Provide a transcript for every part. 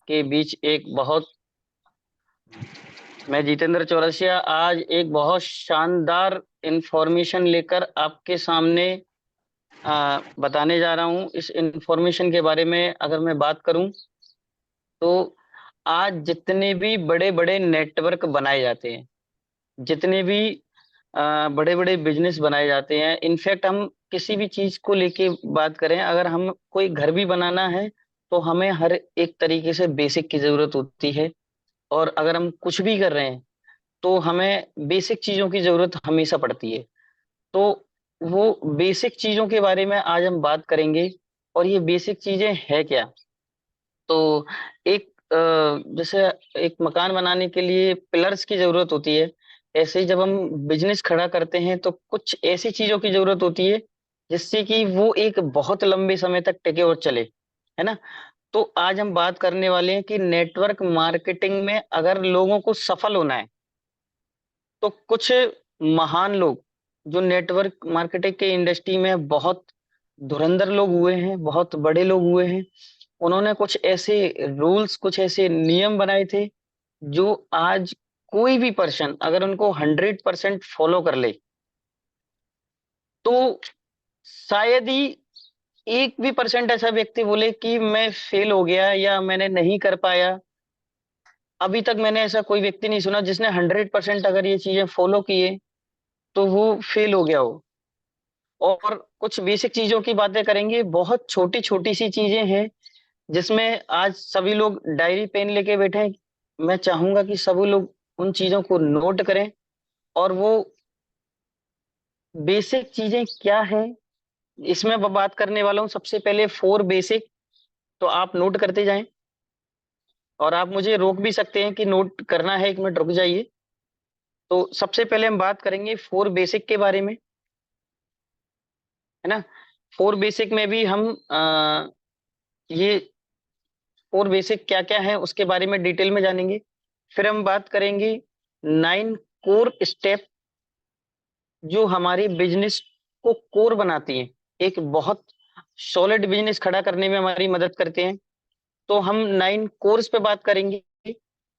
आपके बीच एक बहुत मैं जितेंद्र चौरसिया आज एक बहुत शानदार इंफॉर्मेशन लेकर आपके सामने बताने जा रहा हूं। इस इंफॉर्मेशन के बारे में अगर मैं बात करूं तो आज जितने भी बड़े बड़े नेटवर्क बनाए जाते हैं, जितने भी बड़े बड़े बिजनेस बनाए जाते हैं, इनफैक्ट हम किसी भी चीज को लेके बात करें, अगर हम कोई घर भी बनाना है तो हमें हर एक तरीके से बेसिक की जरूरत होती है। और अगर हम कुछ भी कर रहे हैं तो हमें बेसिक चीजों की जरूरत हमेशा पड़ती है। तो वो बेसिक चीजों के बारे में आज हम बात करेंगे। और ये बेसिक चीजें है क्या? तो एक जैसे एक मकान बनाने के लिए पिलर्स की जरूरत होती है, ऐसे ही जब हम बिजनेस खड़ा करते हैं तो कुछ ऐसी चीजों की जरूरत होती है जिससे कि वो एक बहुत लंबे समय तक टिके और चले, है ना। तो आज हम बात करने वाले हैं कि नेटवर्क मार्केटिंग में अगर लोगों को सफल होना है तो कुछ महान लोग जो नेटवर्क मार्केटिंग के इंडस्ट्री में बहुत धुरंधर लोग हुए हैं, बहुत बड़े लोग हुए हैं, उन्होंने कुछ ऐसे रूल्स, कुछ ऐसे नियम बनाए थे जो आज कोई भी पर्सन अगर उनको 100% फॉलो कर ले तो शायद ही एक भी परसेंट ऐसा व्यक्ति बोले कि मैं फेल हो गया या मैंने नहीं कर पाया। अभी तक मैंने ऐसा कोई व्यक्ति नहीं सुना जिसने 100% अगर ये चीजें फॉलो किए तो वो फेल हो गया हो। और कुछ बेसिक चीजों की बातें करेंगे, बहुत छोटी छोटी सी चीजें हैं जिसमें आज सभी लोग डायरी पेन लेके बैठे हैं। मैं चाहूंगा कि सभी लोग उन चीजों को नोट करें। और वो बेसिक चीजें क्या है इसमें मैं बात करने वाला हूँ। सबसे पहले फोर बेसिक, तो आप नोट करते जाएं और आप मुझे रोक भी सकते हैं कि नोट करना है, 1 मिनट रुक जाइए। तो सबसे पहले हम बात करेंगे फोर बेसिक के बारे में, है ना। फोर बेसिक में भी हम ये फोर बेसिक क्या क्या है उसके बारे में डिटेल में जानेंगे। फिर हम बात करेंगे 9 कोर स्टेप जो हमारी बिजनेस को कोर बनाती हैं, एक बहुत सॉलिड बिजनेस खड़ा करने में हमारी मदद करते हैं। तो हम 9 कोर्स पे बात करेंगे।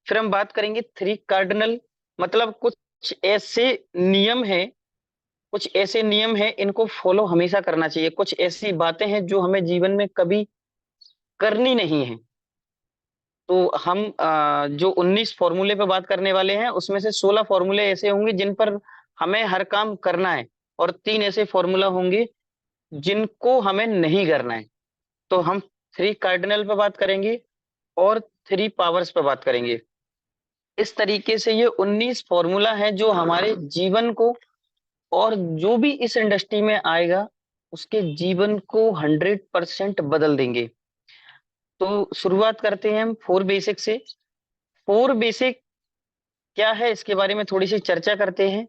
फिर हम बात करेंगे 3 कार्डिनल, मतलब कुछ ऐसे नियम है, कुछ ऐसे नियम है इनको फॉलो हमेशा करना चाहिए, कुछ ऐसी बातें हैं जो हमें जीवन में कभी करनी नहीं है। तो हम जो 19 फॉर्मूले पे बात करने वाले हैं उसमें से 16 फॉर्मूले ऐसे होंगे जिन पर हमें हर काम करना है, और 3 ऐसे फॉर्मूला होंगे जिनको हमें नहीं करना है। तो हम 3 कार्डिनल पे बात करेंगे और 3 पावर्स पे बात करेंगे। इस तरीके से ये 19 फॉर्मूला है जो हमारे जीवन को, और जो भी इस इंडस्ट्री में आएगा उसके जीवन को 100% बदल देंगे। तो शुरुआत करते हैं हम फोर बेसिक से। फोर बेसिक क्या है इसके बारे में थोड़ी सी चर्चा करते हैं।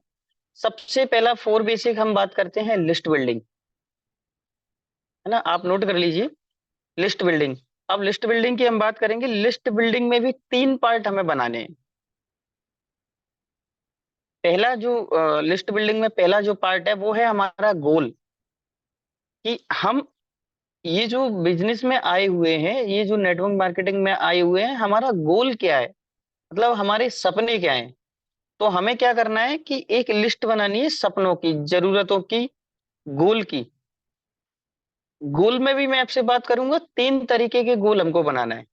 सबसे पहला फोर बेसिक हम बात करते हैं लिस्ट बिल्डिंग, है ना। आप नोट कर लीजिए, लिस्ट बिल्डिंग। अब लिस्ट बिल्डिंग की हम बात करेंगे। लिस्ट बिल्डिंग में भी 3 पार्ट हमें बनाने हैं। पहला जो लिस्ट बिल्डिंग में पहला जो पार्ट है वो है हमारा गोल, कि हम ये जो बिजनेस में आए हुए हैं, ये जो नेटवर्क मार्केटिंग में आए हुए हैं, हमारा गोल क्या है, मतलब हमारे सपने क्या हैं। तो हमें क्या करना है कि एक लिस्ट बनानी है सपनों की, जरूरतों की, गोल की। गोल में भी मैं आपसे बात करूंगा, 3 तरीके के गोल हमको बनाना है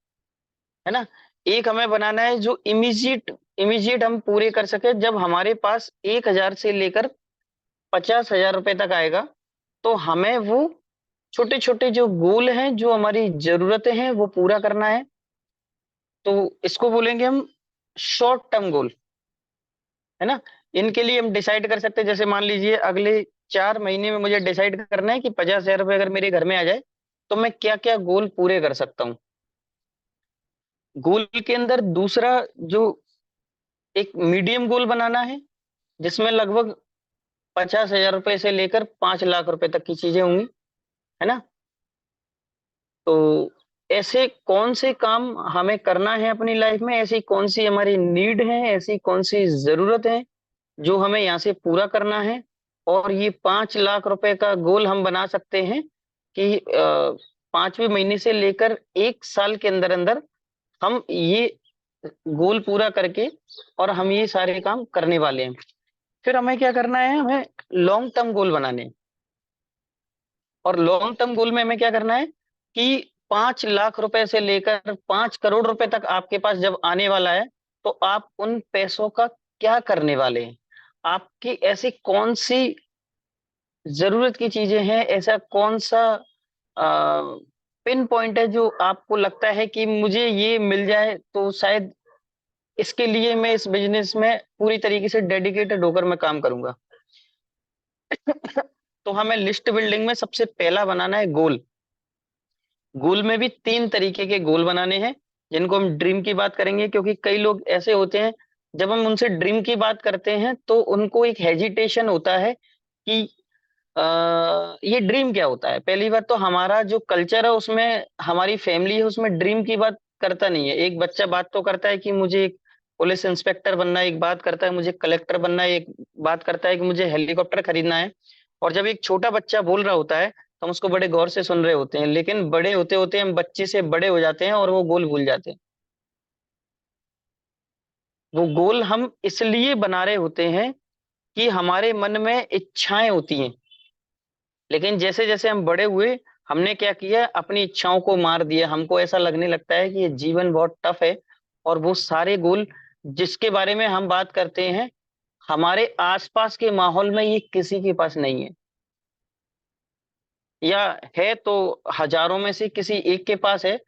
ना। एक हमें बनाना है जो इमीजिएट इमीजिएट हम पूरे कर सके। जब हमारे पास 1,000 से लेकर 50,000 रुपए तक आएगा तो हमें वो छोटे छोटे जो गोल हैं, जो हमारी जरूरतें हैं, वो पूरा करना है। तो इसको बोलेंगे हम शॉर्ट टर्म गोल, है ना। इनके लिए हम डिसाइड कर सकते हैं, जैसे मान लीजिए अगले 4 महीने में मुझे डिसाइड करना है कि 50,000 रुपए अगर मेरे घर में आ जाए तो मैं क्या क्या गोल पूरे कर सकता हूँ। गोल के अंदर दूसरा जो एक मीडियम गोल बनाना है जिसमें लगभग 50,000 रुपए से लेकर 5 लाख रुपए तक की चीजें होंगी, है ना। तो ऐसे कौन से काम हमें करना है अपनी लाइफ में, ऐसी कौन सी हमारी नीड है, ऐसी कौन सी जरूरत है जो हमें यहाँ से पूरा करना है। और ये 5 लाख रुपए का गोल हम बना सकते हैं कि 5वें महीने से लेकर 1 साल के अंदर अंदर हम ये गोल पूरा करके और हम ये सारे काम करने वाले हैं। फिर हमें क्या करना है, हमें लॉन्ग टर्म गोल बनाने हैं। और लॉन्ग टर्म गोल में हमें क्या करना है कि 5 लाख रुपए से लेकर 5 करोड़ रुपए तक आपके पास जब आने वाला है, तो आप उन पैसों का क्या करने वाले हैं। आपकी ऐसी कौन सी जरूरत की चीजें हैं, ऐसा कौन सा पिन पॉइंट है जो आपको लगता है कि मुझे ये मिल जाए तो शायद इसके लिए मैं इस बिजनेस में पूरी तरीके से डेडिकेटेड होकर मैं काम करूंगा। तो हमें लिस्ट बिल्डिंग में सबसे पहला बनाना है गोल। गोल में भी 3 तरीके के गोल बनाने हैं, जिनको हम ड्रीम की बात करेंगे, क्योंकि कई लोग ऐसे होते हैं जब हम उनसे ड्रीम की बात करते हैं तो उनको एक हेजिटेशन होता है कि ये ड्रीम क्या होता है। पहली बात तो हमारा जो कल्चर है उसमें, हमारी फैमिली है उसमें ड्रीम की बात करता नहीं है। एक बच्चा बात तो करता है कि मुझे एक पुलिस इंस्पेक्टर बनना है, एक बात करता है मुझे कलेक्टर बनना है, एक बात करता है कि मुझे हेलीकॉप्टर खरीदना है। और जब एक छोटा बच्चा बोल रहा होता है तो हम उसको बड़े गौर से सुन रहे होते हैं, लेकिन बड़े होते होते हम बच्चे से बड़े हो जाते हैं और वो गोल भूल जाते हैं। वो गोल हम इसलिए बना रहे होते हैं कि हमारे मन में इच्छाएं होती हैं, लेकिन जैसे जैसे हम बड़े हुए हमने क्या किया, अपनी इच्छाओं को मार दिया। हमको ऐसा लगने लगता है कि ये जीवन बहुत टफ है, और वो सारे गोल जिसके बारे में हम बात करते हैं, हमारे आसपास के माहौल में ये किसी के पास नहीं है, या है तो हजारों में से किसी एक के पास है।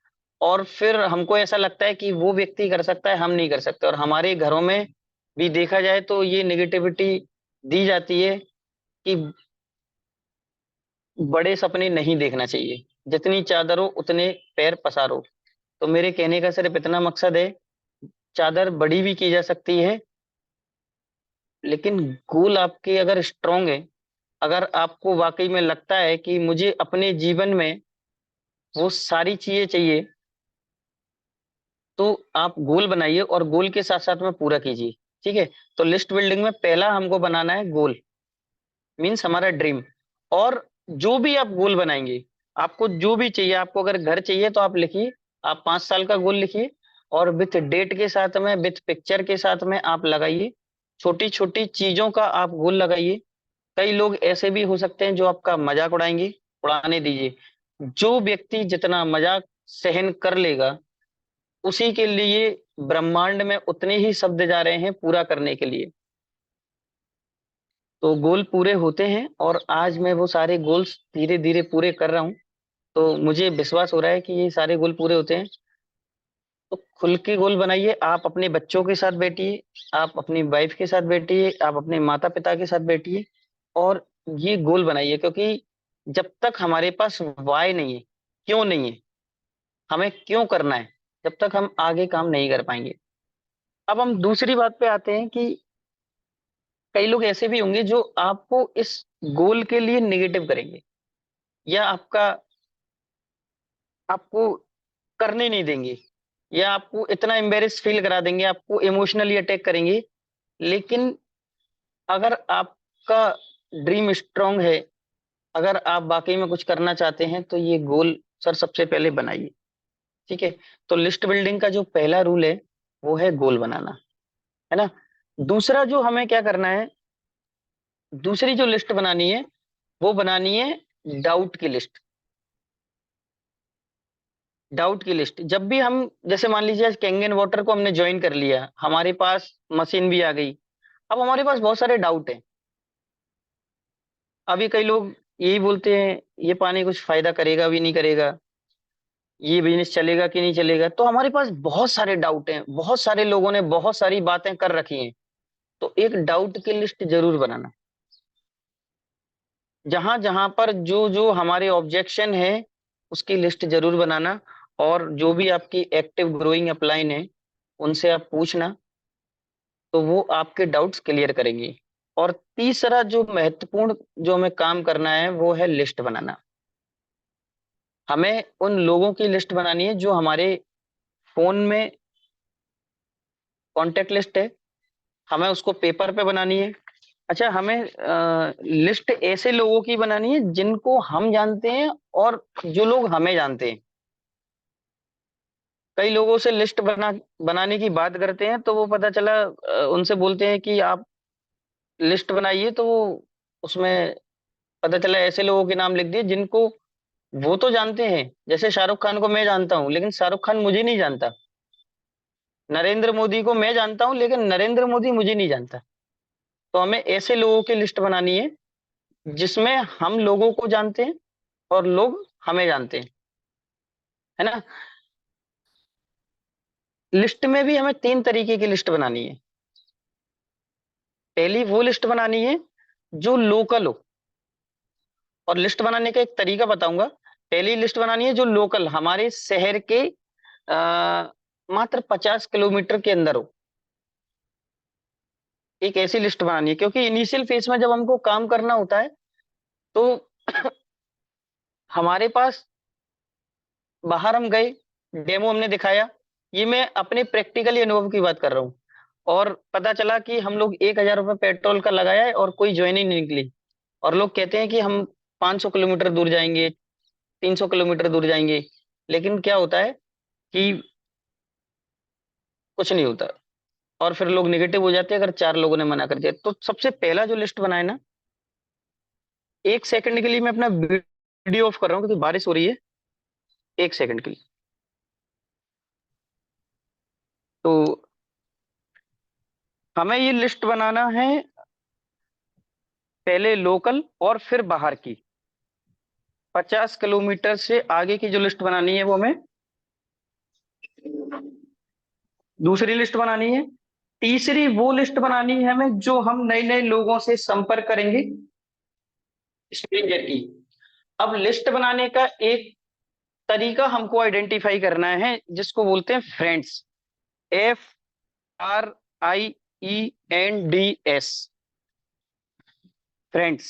और फिर हमको ऐसा लगता है कि वो व्यक्ति कर सकता है, हम नहीं कर सकते। और हमारे घरों में भी देखा जाए तो ये नेगेटिविटी दी जाती है कि बड़े सपने नहीं देखना चाहिए, जितनी चादर हो उतने पैर पसारो। तो मेरे कहने का सिर्फ इतना मकसद है, चादर बड़ी भी की जा सकती है, लेकिन गोल आपके अगर स्ट्रांग है, अगर आपको वाकई में लगता है कि मुझे अपने जीवन में वो सारी चीजें चाहिए, तो आप गोल बनाइए और गोल के साथ साथ में पूरा कीजिए। ठीक है। तो लिस्ट बिल्डिंग में पहला हमको बनाना है गोल, मीन्स हमारा ड्रीम। और जो भी आप गोल बनाएंगे, आपको जो भी चाहिए, आपको अगर घर चाहिए तो आप लिखिए, आप 5 साल का गोल लिखिए, और विथ डेट के साथ में, विथ पिक्चर के साथ में आप लगाइए। छोटी छोटी चीजों का आप गोल लगाइए। कई लोग ऐसे भी हो सकते हैं जो आपका मजाक उड़ाएंगे, उड़ाने दीजिए। जो व्यक्ति जितना मजाक सहन कर लेगा, उसी के लिए ब्रह्मांड में उतने ही शब्द जा रहे हैं पूरा करने के लिए। तो गोल पूरे होते हैं, और आज मैं वो सारे गोल्स धीरे धीरे पूरे कर रहा हूँ। तो मुझे विश्वास हो रहा है कि ये सारे गोल पूरे होते हैं। तो खुल के गोल बनाइए, आप अपने बच्चों के साथ बैठिए, आप अपनी वाइफ के साथ बैठिए, आप अपने माता पिता के साथ बैठिए, और ये गोल बनाइए। क्योंकि जब तक हमारे पास वाई नहीं है, क्यों नहीं है, हमें क्यों करना है, जब तक हम आगे काम नहीं कर पाएंगे। अब हम दूसरी बात पे आते हैं कि कई लोग ऐसे भी होंगे जो आपको इस गोल के लिए निगेटिव करेंगे, या आपको करने नहीं देंगे, या आपको इतना एम्बेरेस फील करा देंगे, आपको इमोशनली अटैक करेंगे। लेकिन अगर आपका ड्रीम स्ट्रांग है, अगर आप वाकई में कुछ करना चाहते हैं, तो ये गोल सर सबसे पहले बनाइए। ठीक है। तो लिस्ट बिल्डिंग का जो पहला रूल है वो है गोल बनाना, है ना। दूसरा जो हमें क्या करना है, दूसरी जो लिस्ट बनानी है वो बनानी है डाउट की लिस्ट। डाउट की लिस्ट, जब भी हम, जैसे मान लीजिए आज कैंगन वाटर को हमने ज्वाइन कर लिया, हमारे पास मशीन भी आ गई, अब हमारे पास बहुत सारे डाउट हैं। अभी कई लोग यही बोलते हैं, ये पानी कुछ फायदा करेगा भी नहीं करेगा, ये बिजनेस चलेगा कि नहीं चलेगा। तो हमारे पास बहुत सारे डाउट हैं, बहुत सारे लोगों ने बहुत सारी बातें कर रखी हैं। तो एक डाउट की लिस्ट जरूर बनाना, जहां जहां पर जो जो हमारे ऑब्जेक्शन है उसकी लिस्ट जरूर बनाना। और जो भी आपकी एक्टिव ग्रोइंग अपलाइन है उनसे आप पूछना, तो वो आपके डाउट्स क्लियर करेंगे। और तीसरा जो महत्वपूर्ण जो हमें काम करना है वो है लिस्ट बनाना। हमें उन लोगों की लिस्ट बनानी है जो हमारे फोन में कॉन्टेक्ट लिस्ट है, हमें उसको पेपर पे बनानी है। अच्छा, हमें लिस्ट ऐसे लोगों की बनानी है जिनको हम जानते हैं और जो लोग हमें जानते हैं। कई लोगों से लिस्ट बनाने की बात करते हैं, तो वो पता चला उनसे बोलते हैं कि आप लिस्ट बनाइए, तो वो उसमें पता चला ऐसे लोगों के नाम लिख दिए जिनको वो तो जानते हैं। जैसे शाहरुख खान को मैं जानता हूँ, लेकिन शाहरुख खान मुझे नहीं जानता। नरेंद्र मोदी को मैं जानता हूँ, लेकिन नरेंद्र मोदी मुझे नहीं जानता। तो हमें ऐसे लोगों की लिस्ट बनानी है जिसमें हम लोगों को जानते हैं और लोग हमें जानते हैं, है ना। लिस्ट में भी हमें तीन तरीके की लिस्ट बनानी है। पहली वो लिस्ट बनानी है जो लोकल हो, और लिस्ट बनाने का एक तरीका बताऊंगा। पहली लिस्ट बनानी है जो लोकल हमारे शहर के मात्र 50 किलोमीटर के अंदर हो। एक ऐसी लिस्ट बनानी है, क्योंकि इनिशियल फेज में जब हमको काम करना होता है, तो हमारे पास, बाहर हम गए, डेमो हमने दिखाया। ये मैं अपने प्रैक्टिकली अनुभव की बात कर रहा हूँ। और पता चला कि हम लोग 1,000 रुपये पेट्रोल का लगाया है और कोई ज्वाइन ही नहीं निकली। और लोग कहते हैं कि हम 500 किलोमीटर दूर जाएंगे, 300 किलोमीटर दूर जाएंगे, लेकिन क्या होता है कि कुछ नहीं होता। और फिर लोग निगेटिव हो जाते हैं अगर चार लोगों ने मना कर दिया। तो सबसे पहला जो लिस्ट बनाए ना, 1 सेकंड के लिए मैं अपना वीडियो ऑफ कर रहा हूँ क्योंकि बारिश हो रही है। 1 सेकंड के लिए। तो हमें ये लिस्ट बनाना है, पहले लोकल और फिर बाहर की। 50 किलोमीटर से आगे की जो लिस्ट बनानी है वो हमें दूसरी लिस्ट बनानी है। तीसरी वो लिस्ट बनानी है हमें जो हम नए नए लोगों से संपर्क करेंगे, स्ट्रेंजर की। अब लिस्ट बनाने का एक तरीका हमको आइडेंटिफाई करना है जिसको बोलते हैं फ्रेंड्स। FRIENDS, friends.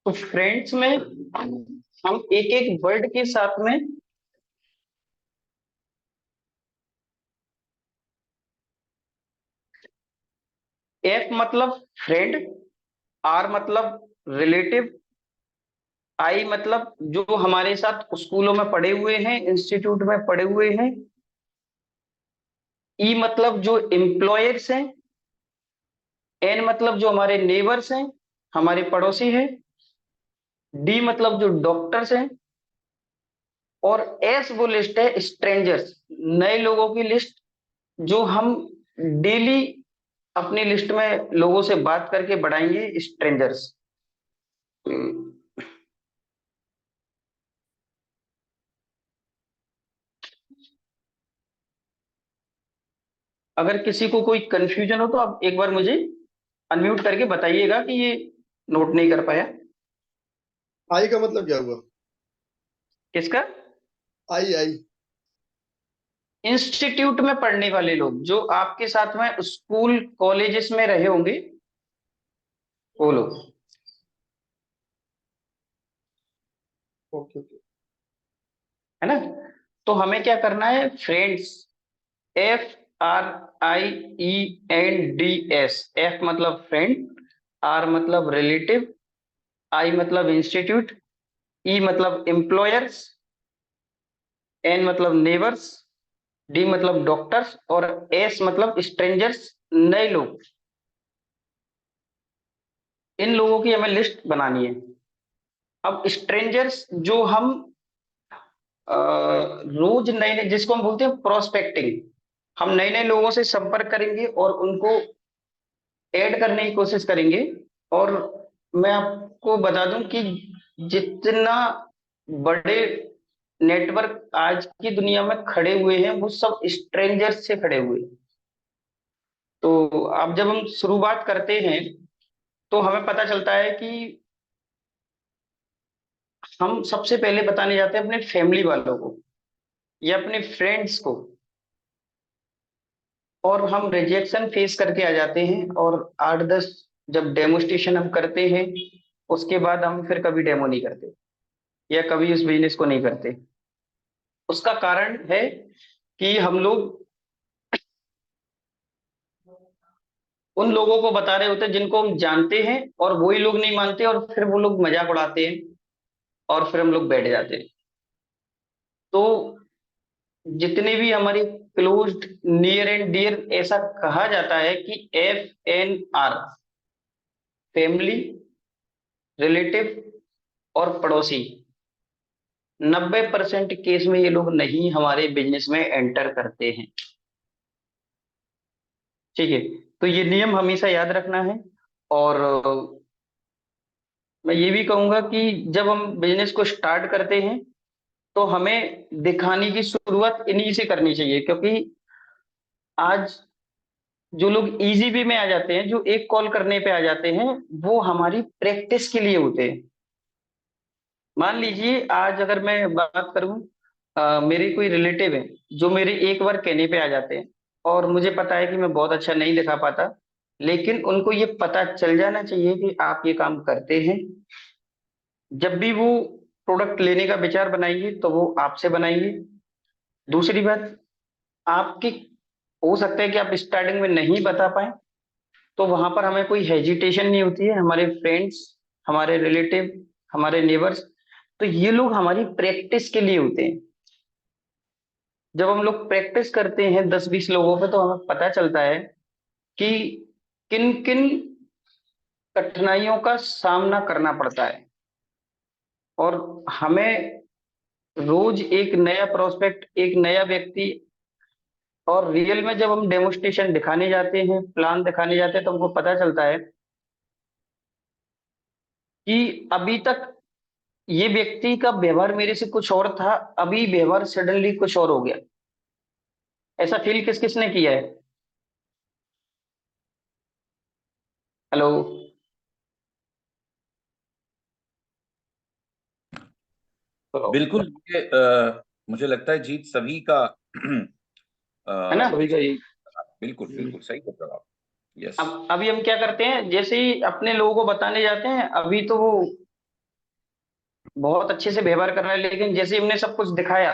तो फ्रेंड्स में हम एक एक वर्ड के साथ में, F मतलब फ्रेंड, R मतलब रिलेटिव, I मतलब जो हमारे साथ स्कूलों में पढ़े हुए हैं, इंस्टीट्यूट में पढ़े हुए हैं, E मतलब जो एम्प्लॉयर्स हैं, N मतलब जो हमारे नेबर्स हैं, हमारे पड़ोसी हैं, D मतलब जो डॉक्टर्स हैं, और S वो लिस्ट है स्ट्रेंजर्स, नए लोगों की लिस्ट, जो हम डेली अपनी लिस्ट में लोगों से बात करके बढ़ाएंगे, स्ट्रेंजर्स। अगर किसी को कोई कंफ्यूजन हो तो आप एक बार मुझे अनम्यूट करके बताइएगा कि ये नोट नहीं कर पाया। आई का मतलब क्या हुआ? किसका? आई आई। इंस्टीट्यूट में पढ़ने वाले लोग जो आपके साथ में स्कूल कॉलेजेस में रहे होंगे, वो लोग। Okay okay. है ना। तो हमें क्या करना है, फ्रेंड्स, FRIENDS। F मतलब फ्रेंड, R मतलब रिलेटिव, I मतलब इंस्टीट्यूट, E मतलब एम्प्लॉयर्स, N मतलब नेबर्स, D मतलब डॉक्टर्स, और S मतलब स्ट्रेंजर्स, नए लोग। इन लोगों की हमें लिस्ट बनानी है। अब स्ट्रेंजर्स जो हम रोज नए नए, जिसको हम बोलते हैं प्रोस्पेक्टिंग, हम नए नए लोगों से संपर्क करेंगे और उनको ऐड करने की कोशिश करेंगे। और मैं आपको बता दूं कि जितना बड़े नेटवर्क आज की दुनिया में खड़े हुए हैं वो सब स्ट्रेंजर्स से खड़े हुए हैं। तो अब जब हम शुरुआत करते हैं तो हमें पता चलता है कि हम सबसे पहले बताने जाते हैं अपने फैमिली वालों को या अपने फ्रेंड्स को, और हम रिजेक्शन फेस करके आ जाते हैं। और 8-10 जब डेमोस्ट्रेशन हम करते हैं, उसके बाद हम फिर कभी डेमो नहीं करते या कभी उस बिजनेस को नहीं करते। उसका कारण है कि हम लोग उन लोगों को बता रहे होते हैं जिनको हम जानते हैं, और वही लोग नहीं मानते, और फिर वो लोग मजाक उड़ाते हैं, और फिर हम लोग बैठ जाते हैं। तो जितने भी हमारे क्लोज्ड, नियर एंड डियर, ऐसा कहा जाता है कि FNR, फैमिली, रिलेटिव और पड़ोसी, 90% केस में ये लोग नहीं हमारे बिजनेस में एंटर करते हैं। ठीक है, तो ये नियम हमेशा याद रखना है। और मैं ये भी कहूंगा कि जब हम बिजनेस को स्टार्ट करते हैं तो हमें दिखाने की शुरुआत इन्हीं से करनी चाहिए, क्योंकि आज जो लोग इजी वे में आ जाते हैं, जो एक कॉल करने पे आ जाते हैं, वो हमारी प्रैक्टिस के लिए होते हैं। मान लीजिए आज अगर मैं बात करूं, मेरे कोई रिलेटिव है जो मेरे एक बार कहने पे आ जाते हैं, और मुझे पता है कि मैं बहुत अच्छा नहीं दिखा पाता, लेकिन उनको ये पता चल जाना चाहिए कि आप ये काम करते हैं। जब भी वो प्रोडक्ट लेने का विचार बनाएंगे तो वो आपसे बनाएंगे। दूसरी बात, आपकी, हो सकता है कि आप स्टार्टिंग में नहीं बता पाए, तो वहां पर हमें कोई हेजिटेशन नहीं होती है। हमारे फ्रेंड्स, हमारे रिलेटिव, हमारे नेबर्स, तो ये लोग हमारी प्रैक्टिस के लिए होते हैं। जब हम लोग प्रैक्टिस करते हैं 10-20 लोगों पे, तो हमें पता चलता है कि किन किन कठिनाइयों का सामना करना पड़ता है। और हमें रोज एक नया प्रोस्पेक्ट, एक नया व्यक्ति, और रियल में जब हम डेमोस्ट्रेशन दिखाने जाते हैं, प्लान दिखाने जाते हैं, तो हमको पता चलता है कि अभी तक ये व्यक्ति का व्यवहार मेरे से कुछ और था, अभी व्यवहार सडनली कुछ और हो गया। ऐसा फील किस किसने किया है? हेलो। बिल्कुल ये मुझे लगता है जीत सभी का है ना? सभी का यही। बिल्कुल बिल्कुल सही कर रहे हो आप। यस। अब अभी हम क्या करते हैं, जैसे ही अपने लोगों को बताने जाते हैं, अभी तो वो बहुत अच्छे से व्यवहार कर रहा है, लेकिन जैसे ही हमने सब कुछ दिखाया,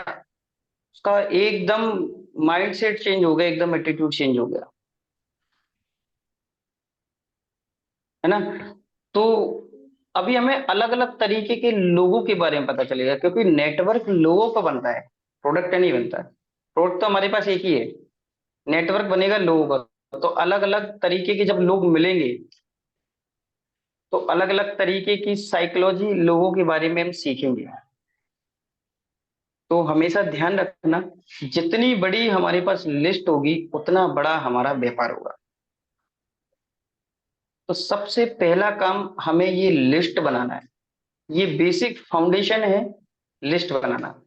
उसका एकदम माइंड सेट चेंज हो गया, एकदम एटीट्यूड चेंज हो गया। है ना? तो अभी हमें अलग अलग तरीके के लोगों के बारे में पता चलेगा, क्योंकि नेटवर्क लोगों का बनता है, प्रोडक्ट का नहीं बनता है। प्रोडक्ट तो हमारे पास एक ही है, नेटवर्क बनेगा लोगों का। तो अलग अलग तरीके के जब लोग मिलेंगे, तो अलग अलग तरीके की साइकोलॉजी लोगों के बारे में हम सीखेंगे। तो हमेशा ध्यान रखना, जितनी बड़ी हमारे पास लिस्ट होगी, उतना बड़ा हमारा व्यापार होगा। तो सबसे पहला काम हमें ये लिस्ट बनाना है। ये बेसिक फाउंडेशन है, लिस्ट बनाना।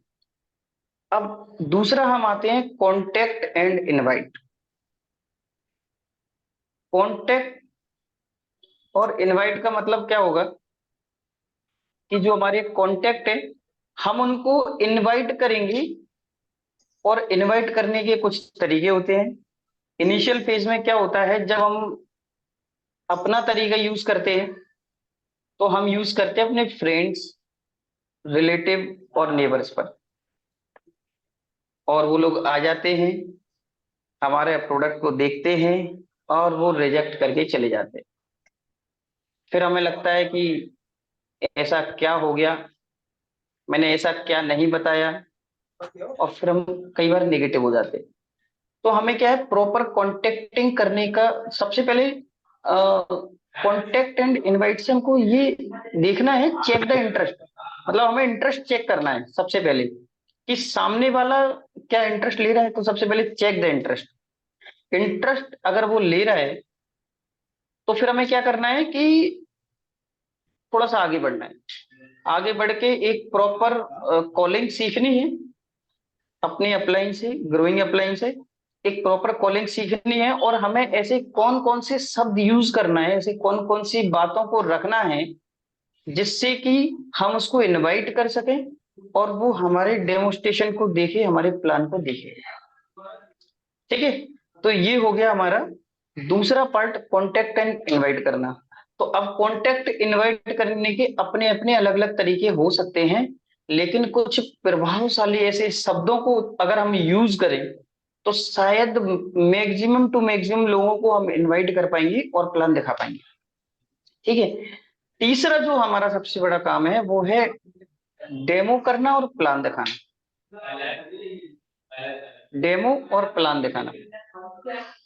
अब दूसरा हम आते हैं कॉन्टेक्ट एंड इनवाइट। कॉन्टेक्ट और इनवाइट का मतलब क्या होगा कि जो हमारे कॉन्टेक्ट है, हम उनको इनवाइट करेंगे। और इनवाइट करने के कुछ तरीके होते हैं। इनिशियल फेज में क्या होता है, जब हम अपना तरीका यूज करते हैं, तो हम यूज करते हैं अपने फ्रेंड्स, रिलेटिव और नेबर्स पर। और वो लोग आ जाते हैं, हमारे प्रोडक्ट को देखते हैं, और वो रिजेक्ट करके चले जाते हैं। फिर हमें लगता है कि ऐसा क्या हो गया, मैंने ऐसा क्या नहीं बताया, और फिर हम कई बार नेगेटिव हो जाते हैं। तो हमें क्या है, प्रॉपर कॉन्टेक्टिंग करने का सबसे पहले, कॉन्टेक्ट एंड इनवाइट से हमको ये देखना है, चेक द इंटरेस्ट। मतलब हमें इंटरेस्ट चेक करना है सबसे पहले, कि सामने वाला क्या इंटरेस्ट ले रहा है। तो सबसे पहले चेक द इंटरेस्ट। इंटरेस्ट अगर वो ले रहा है, तो फिर हमें क्या करना है कि थोड़ा सा आगे बढ़ना है। आगे बढ़ के एक प्रॉपर कॉलिंग सीखनी है, अपने अपलाइन से, ग्रोइंग अपलाइन से एक प्रॉपर कॉलिंग सीखनी है। और हमें ऐसे कौन कौन से शब्द यूज करना है, ऐसे कौन कौन सी बातों को रखना है, जिससे कि हम उसको इनवाइट कर सकें, और वो हमारे डेमोस्ट्रेशन को देखे, हमारे प्लान को देखे। ठीक है, तो ये हो गया हमारा दूसरा पार्ट, कॉन्टेक्ट एंड इनवाइट करना। तो अब कॉन्टेक्ट इनवाइट करने के अपने अपने अलग अलग तरीके हो सकते हैं, लेकिन कुछ प्रभावशाली ऐसे शब्दों को अगर हम यूज करें, तो शायद मैक्सिमम टू मैक्सिमम लोगों को हम इनवाइट कर पाएंगे और प्लान दिखा पाएंगे। ठीक है। तीसरा जो हमारा सबसे बड़ा काम है वो है डेमो करना और प्लान दिखाना। डेमो और प्लान दिखाना।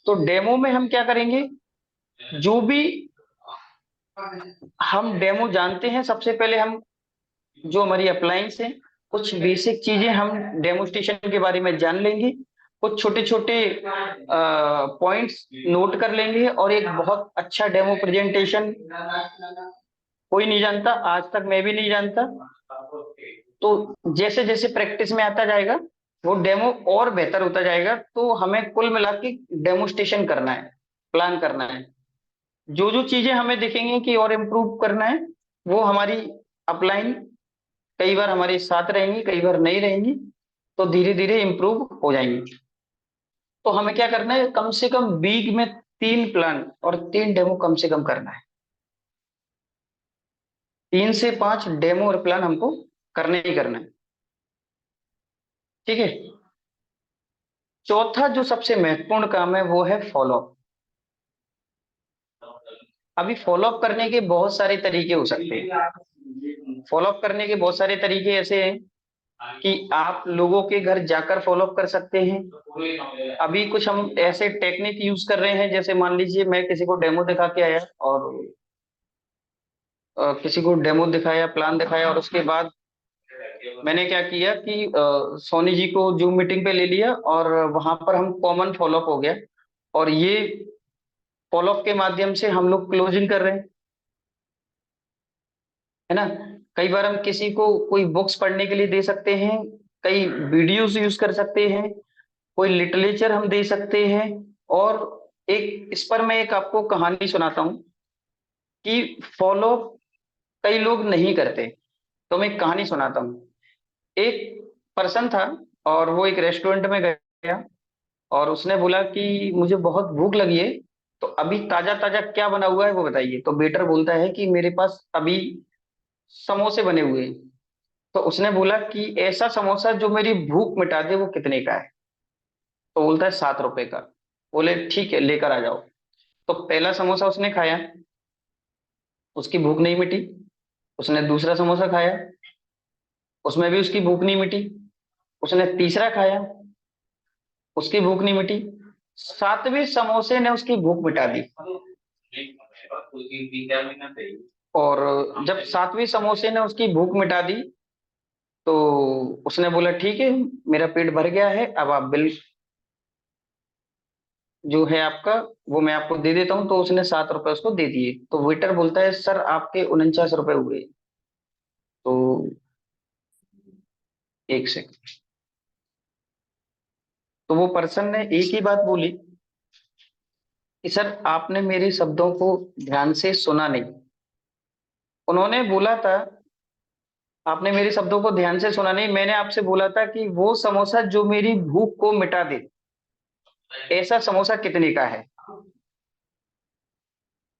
तो डेमो में हम क्या करेंगे, जो भी हम डेमो जानते हैं सबसे पहले हम, जो हमारी अप्लायंस है, कुछ बेसिक चीजें हम डेमोस्ट्रेशन के बारे में जान लेंगे, कुछ छोटे छोटे पॉइंट्स नोट कर लेंगे, और एक बहुत अच्छा डेमो प्रेजेंटेशन कोई नहीं जानता, आज तक मैं भी नहीं जानता। तो जैसे जैसे प्रैक्टिस में आता जाएगा वो डेमो और बेहतर होता जाएगा। तो हमें कुल मिला के डेमोस्ट्रेशन करना है, प्लान करना है। जो जो चीजें हमें दिखेंगी कि और इम्प्रूव करना है, वो हमारी अपलाइन कई बार हमारे साथ रहेंगी, कई बार नहीं रहेंगी, तो धीरे धीरे इम्प्रूव हो जाएंगी। तो हमें क्या करना है, कम से कम वीक में 3 प्लान और 3 डेमो कम से कम करना है। 3 से 5 डेमो और प्लान हमको करने ही करना है। ठीक है। चौथा जो सबसे महत्वपूर्ण काम है वो है फॉलोअप। अभी फॉलोअप करने के बहुत सारे तरीके हो सकते हैं। फॉलोअप करने के बहुत सारे तरीके ऐसे हैं कि आप लोगों के घर जाकर फॉलोअप कर सकते हैं। अभी कुछ हम ऐसे टेक्निक यूज कर रहे हैं, जैसे मान लीजिए मैं किसी को डेमो दिखा के आया और किसी को डेमो दिखाया, प्लान दिखाया, और उसके बाद मैंने क्या किया कि सोनी जी को जूम मीटिंग पे ले लिया और वहां पर हम कॉमन फॉलोअप हो गया, और ये फॉलोअप के माध्यम से हम लोग क्लोजिंग कर रहे हैं, है ना। कई बार हम किसी को कोई बुक्स पढ़ने के लिए दे सकते हैं, कई वीडियोस यूज कर सकते हैं, कोई लिटरेचर हम दे सकते हैं। और एक इस पर मैं एक आपको कहानी सुनाता हूँ कि फॉलो कई लोग नहीं करते। तो मैं एक कहानी सुनाता हूँ। एक पर्सन था और वो एक रेस्टोरेंट में गया और उसने बोला कि मुझे बहुत भूख लगी है, तो अभी ताजा ताजा क्या बना हुआ है वो बताइए। तो वेटर बोलता है कि मेरे पास अभी समोसे बने हुए हैं। तो उसने बोला कि ऐसा समोसा जो मेरी भूख मिटा दे वो कितने का है। तो बोलता है 7 रुपए का। बोले ठीक है लेकर आ जाओ। तो पहला समोसा उसने खाया, उसकी भूख नहीं मिटी। उसने दूसरा समोसा खाया, उसमें भी उसकी भूख नहीं मिटी। उसने तीसरा खाया, उसकी भूख नहीं मिटी। 7वें समोसे ने उसकी भूख मिटा दी। और जब 7वें समोसे ने उसकी भूख मिटा दी, तो उसने बोला ठीक है मेरा पेट भर गया है, अब आप बिल जो है आपका वो मैं आपको दे देता हूँ। तो उसने 7 रुपए उसको दे दिए। तो वेटर बोलता है सर आपके 49 रुपए हुए। तो एक सेकंड। तो वो पर्सन ने एक ही बात बोली कि सर आपने मेरे शब्दों को ध्यान से सुना नहीं। उन्होंने बोला था आपने मेरे शब्दों को ध्यान से सुना नहीं, मैंने आपसे बोला था कि वो समोसा जो मेरी भूख को मिटा दे, ऐसा समोसा कितने का है।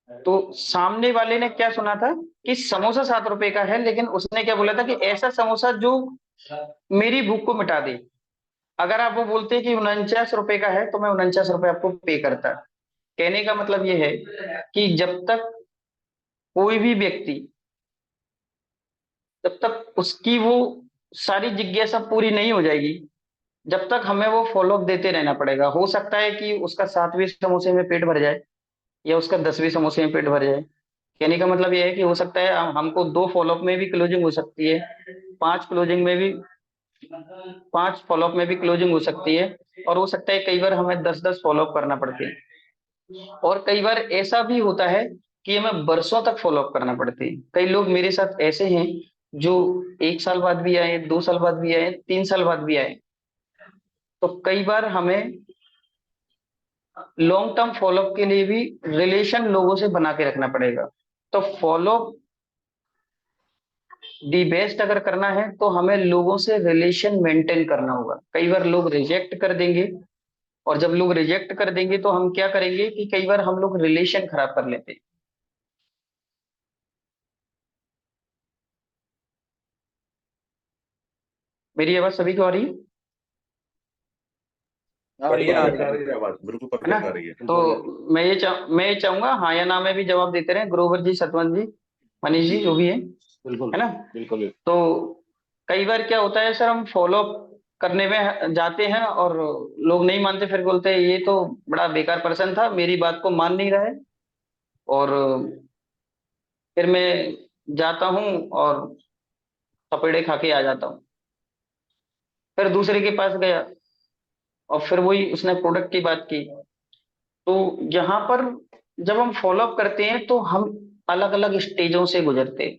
तो सामने वाले ने क्या सुना था कि समोसा 7 रुपए का है, लेकिन उसने क्या बोला था कि ऐसा समोसा जो मेरी भूख को मिटा दे। अगर आप वो बोलते कि 49 रुपए का है तो मैं 49 रुपए आपको पे करता। कहने का मतलब ये है कि जब तक कोई भी व्यक्ति, जब तक उसकी वो सारी जिज्ञासा पूरी नहीं हो जाएगी, जब तक हमें वो फॉलोअप देते रहना पड़ेगा। हो सकता है कि उसका 7वें समोसे में पेट भर जाए या उसका 10वें समोसे में पेट भर जाए। कहने का मतलब ये है कि हो सकता है हमको 2 फॉलोअप में भी क्लोजिंग हो सकती है, 5 क्लोजिंग में भी, 5 फॉलोअप में भी क्लोजिंग हो सकती है। और हो सकता है कई बार हमें 10-10 फॉलोअप करना पड़ते हैं। और कई बार ऐसा भी होता है कि हमें बरसों तक फॉलोअप करना पड़ते हैं। कई लोग मेरे साथ ऐसे हैं जो 1 साल बाद भी आए, 2 साल बाद भी आए, 3 साल बाद भी आए। तो कई बार हमें लॉन्ग टर्म फॉलोअप के लिए भी रिलेशन लोगों से बना के रखना पड़ेगा। तो फॉलो दी बेस्ट अगर करना है तो हमें लोगों से रिलेशन मेंटेन करना होगा। कई बार लोग रिजेक्ट कर देंगे, और जब लोग रिजेक्ट कर देंगे तो हम क्या करेंगे कि कई बार हम लोग रिलेशन खराब कर लेते हैं। मेरी आवाज सभी को आ रही है? बढ़िया आ परफेक्ट आ रही रही है आवाज, बिल्कुल है ना? परफेक्ट आ रही है। तो मैं ये चाहूंगा हाँ या ना में भी जवाब देते रहे, ग्रोवर जी, सतवंत जी, मनीष जी, जो भी बिल्कुल है ना? बिल्कुल। तो कई बार क्या होता है सर, हम फॉलो अप करने में जाते हैं और लोग नहीं मानते, फिर बोलते हैं ये तो बड़ा बेकार पर्सन था, मेरी बात को मान नहीं रहा है। और फिर मैं जाता हूँ और थपेड़े खा के आ जाता हूँ। फिर दूसरे के पास गया और फिर वही उसने प्रोडक्ट की बात की। तो यहाँ पर जब हम फॉलो अप करते हैं तो हम अलग अलग स्टेजों से गुजरते हैं,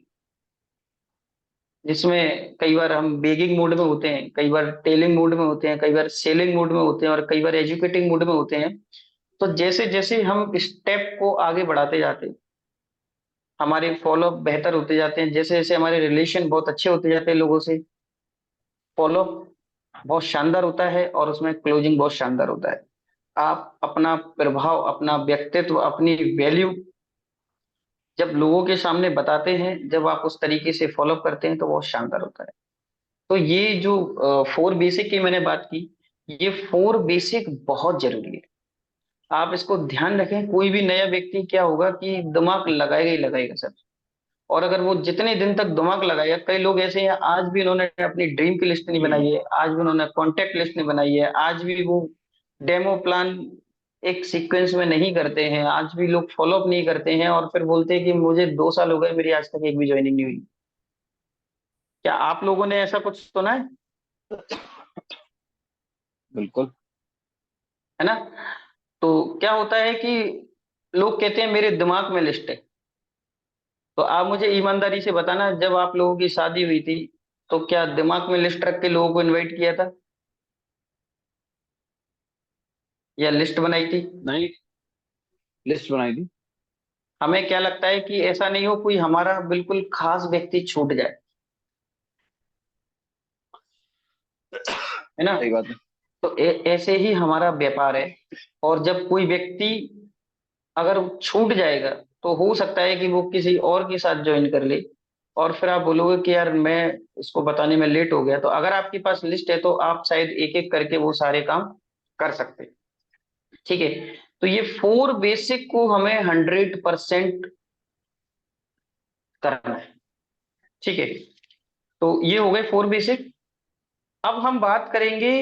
जिसमें कई बार हम बेगिंग मोड में होते हैं, कई बार टेलिंग मोड में होते हैं, कई बार सेलिंग मोड में होते हैं और कई बार एजुकेटिंग मोड में होते हैं। तो जैसे जैसे हम स्टेप को आगे बढ़ाते जाते हैं, हमारे फॉलो अप बेहतर होते जाते हैं, जैसे जैसे हमारे रिलेशन बहुत अच्छे होते जाते हैं लोगों से, फॉलो अप बहुत शानदार होता है और उसमें क्लोजिंग बहुत शानदार होता है। आप अपना प्रभाव, अपना व्यक्तित्व, अपनी वैल्यू जब लोगों के सामने बताते हैं, जब आप उस तरीके से फॉलो करते हैं तो बहुत शानदार होता है। तो ये जो 4 बेसिक की मैंने बात की, ये 4 बेसिक बहुत जरूरी है। आप इसको ध्यान रखें, कोई भी नया व्यक्ति क्या होगा कि दिमाग लगाएगा ही लगाएगा सर। और अगर वो जितने दिन तक दिमाग लगाएगा, कई लोग ऐसे हैं आज भी उन्होंने अपनी ड्रीम की लिस्ट नहीं बनाई है, आज भी उन्होंने कॉन्टेक्ट लिस्ट नहीं बनाई है, आज भी वो डेमो प्लान एक सीक्वेंस में नहीं करते हैं, आज भी लोग फॉलो अप नहीं करते हैं और फिर बोलते हैं कि मुझे 2 साल हो गए, मेरी आज तक एक भी ज्वाइनिंग नहीं हुई। क्या आप लोगों ने ऐसा कुछ सुना है? बिल्कुल। है ना? तो क्या होता है कि लोग कहते हैं मेरे दिमाग में लिस्ट है। तो आप मुझे ईमानदारी से बताना, जब आप लोगों की शादी हुई थी तो क्या दिमाग में लिस्ट रख के लोगों को इनवाइट किया था या लिस्ट बनाई थी? नहीं, लिस्ट बनाई थी। हमें क्या लगता है कि ऐसा नहीं हो कोई हमारा बिल्कुल खास व्यक्ति छूट जाए, है ना? सही बात है। तो ऐसे ही हमारा व्यापार है। और जब कोई व्यक्ति अगर छूट जाएगा तो हो सकता है कि वो किसी और के साथ ज्वाइन कर ले, और फिर आप बोलोगे कि यार मैं इसको बताने में लेट हो गया। तो अगर आपके पास लिस्ट है तो आप शायद एक एक करके वो सारे काम कर सकते हैं। ठीक है? तो ये 4 बेसिक को हमें 100% करना है। ठीक है? तो ये हो गए 4 बेसिक। अब हम बात करेंगे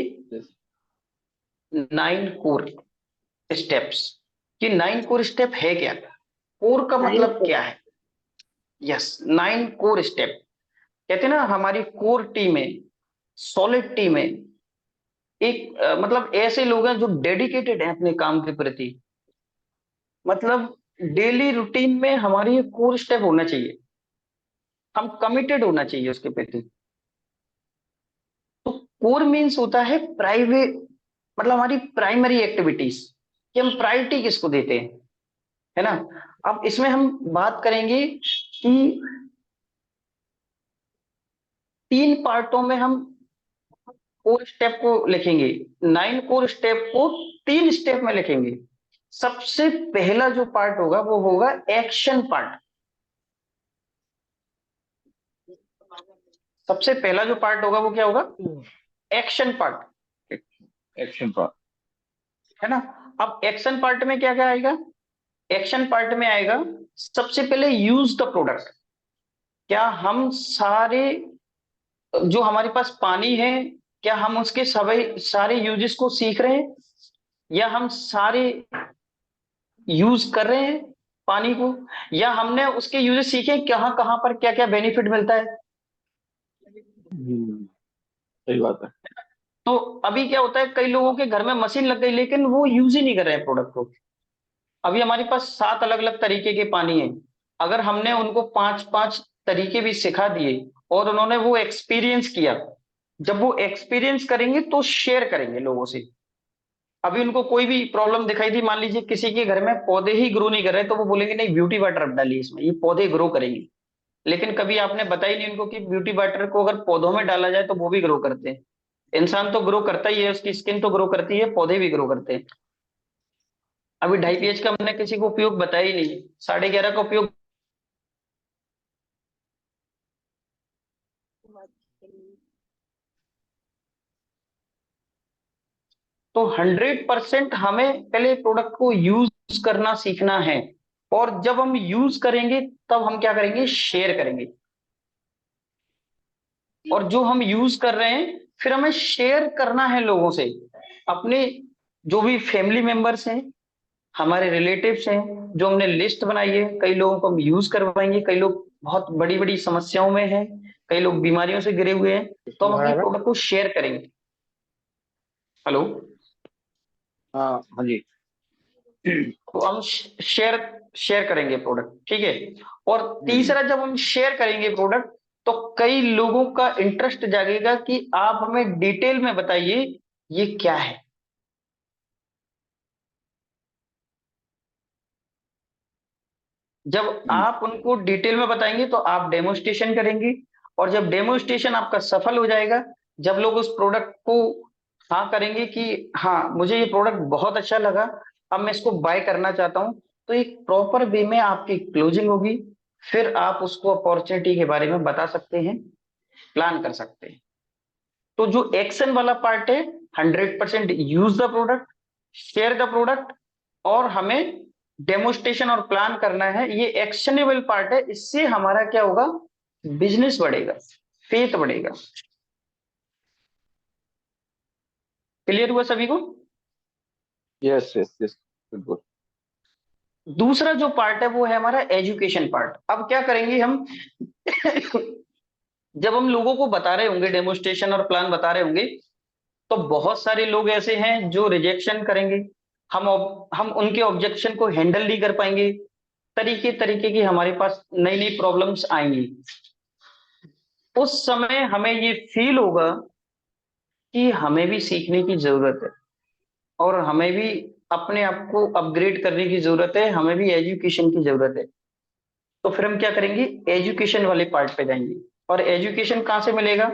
9 कोर स्टेप्स कि 9 कोर स्टेप है क्या, कोर का मतलब क्या है। यस, 9 कोर स्टेप कहते हैं ना, हमारी कोर टीम है, सॉलिड टीम है, एक मतलब ऐसे लोग हैं जो डेडिकेटेड हैं अपने काम के प्रति। मतलब डेली रूटीन में हमारी ये कोर स्टेप होना चाहिए, हम कमिटेड होना चाहिए उसके प्रति। तो कोर मीन्स होता है प्राइवेट, मतलब हमारी प्राइमरी एक्टिविटीज कि हम प्रायोरिटी किसको देते हैं, है ना? अब इसमें हम बात करेंगे कि 3 पार्टों में हम कोर स्टेप को लिखेंगे। 9 कोर स्टेप को 3 स्टेप में लिखेंगे। सबसे पहला जो पार्ट होगा वो होगा एक्शन पार्ट। सबसे पहला जो पार्ट होगा वो क्या होगा? Action part. Action part. है ना? अब एक्शन पार्ट में क्या क्या आएगा? एक्शन पार्ट में आएगा सबसे पहले यूज द प्रोडक्ट। क्या हम सारे जो हमारे पास पानी है, क्या हम उसके सभी सारे यूजेस को सीख रहे हैं, या हम सारे यूज कर रहे हैं पानी को, या हमने उसके यूजेस सीखे कहाँ कहाँ पर क्या क्या बेनिफिट मिलता है। सही बात है। तो अभी क्या होता है, कई लोगों के घर में मशीन लग गई लेकिन वो यूज ही नहीं कर रहे हैं प्रोडक्ट को। अभी हमारे पास 7 अलग अलग तरीके के पानी है, अगर हमने उनको 5 5 तरीके भी सिखा दिए और उन्होंने वो एक्सपीरियंस किया, जब वो एक्सपीरियंस करेंगे तो शेयर करेंगे लोगों से। अभी उनको कोई भी प्रॉब्लम दिखाई दी, मान लीजिए किसी के घर में पौधे ही ग्रो नहीं कर रहे, तो वो बोलेंगे नहीं ब्यूटी वाटर अब डालिए इसमें, ये पौधे ग्रो करेंगे। लेकिन कभी आपने बताई नहीं उनको कि ब्यूटी वाटर को अगर पौधों में डाला जाए तो वो भी ग्रो करते हैं। इंसान तो ग्रो करता ही है, उसकी स्किन तो ग्रो करती है, पौधे भी ग्रो करते हैं। अभी 2.5 pH का हमने किसी को उपयोग बताया ही नहीं, 11.5 का उपयोग। तो 100% हमें पहले प्रोडक्ट को यूज करना सीखना है, और जब हम यूज करेंगे तब हम क्या करेंगे, शेयर करेंगे। और जो हम यूज कर रहे हैं फिर हमें शेयर करना है लोगों से, अपने जो भी फैमिली मेंबर्स हैं, हमारे रिलेटिव्स हैं, जो हमने लिस्ट बनाई है, कई लोगों को हम यूज करवाएंगे, कई लोग बहुत बड़ी बड़ी समस्याओं में हैं, कई लोग बीमारियों से घिरे हुए हैं, तो हम अपने प्रोडक्ट को शेयर करेंगे। हेलो। हाँ हाँ जी। तो हम शेयर शेयर करेंगे प्रोडक्ट, ठीक है। और तीसरा, जब हम शेयर करेंगे प्रोडक्ट, तो कई लोगों का इंटरेस्ट जागेगा कि आप हमें डिटेल में बताइए ये क्या है। जब आप उनको डिटेल में बताएंगे तो आप डेमोस्ट्रेशन करेंगे, और जब डेमोस्ट्रेशन आपका सफल हो जाएगा, जब लोग उस प्रोडक्ट को हाँ करेंगे कि हाँ मुझे ये प्रोडक्ट बहुत अच्छा लगा, अब मैं इसको बाय करना चाहता हूं, तो एक प्रॉपर वे में आपकी क्लोजिंग होगी। फिर आप उसको अपॉर्चुनिटी के बारे में बता सकते हैं, प्लान कर सकते हैं। तो जो एक्शन वाला पार्ट है, 100% use the product, share the product, और हमें डेमोस्ट्रेशन और प्लान करना है, ये एक्शनेबल पार्ट है। इससे हमारा क्या होगा, बिजनेस बढ़ेगा, फेथ बढ़ेगा। क्लियर हुआ सभी को? यस यस यस, बिल्कुल। दूसरा जो पार्ट है वो है हमारा एजुकेशन पार्ट। अब क्या करेंगे हम जब हम लोगों को बता रहे होंगे, डेमोस्ट्रेशन और प्लान बता रहे होंगे, तो बहुत सारे लोग ऐसे हैं जो रिजेक्शन करेंगे, हम उनके ऑब्जेक्शन को हैंडल नहीं कर पाएंगे, तरीके तरीके की हमारे पास नई नई प्रॉब्लम्स आएंगी। उस समय हमें ये फील होगा कि हमें भी सीखने की जरूरत है, और हमें भी अपने आप को अपग्रेड करने की जरूरत है, हमें भी एजुकेशन की जरूरत है। तो फिर हम क्या करेंगे, एजुकेशन वाले पार्ट पे जाएंगे। और एजुकेशन कहाँ से मिलेगा?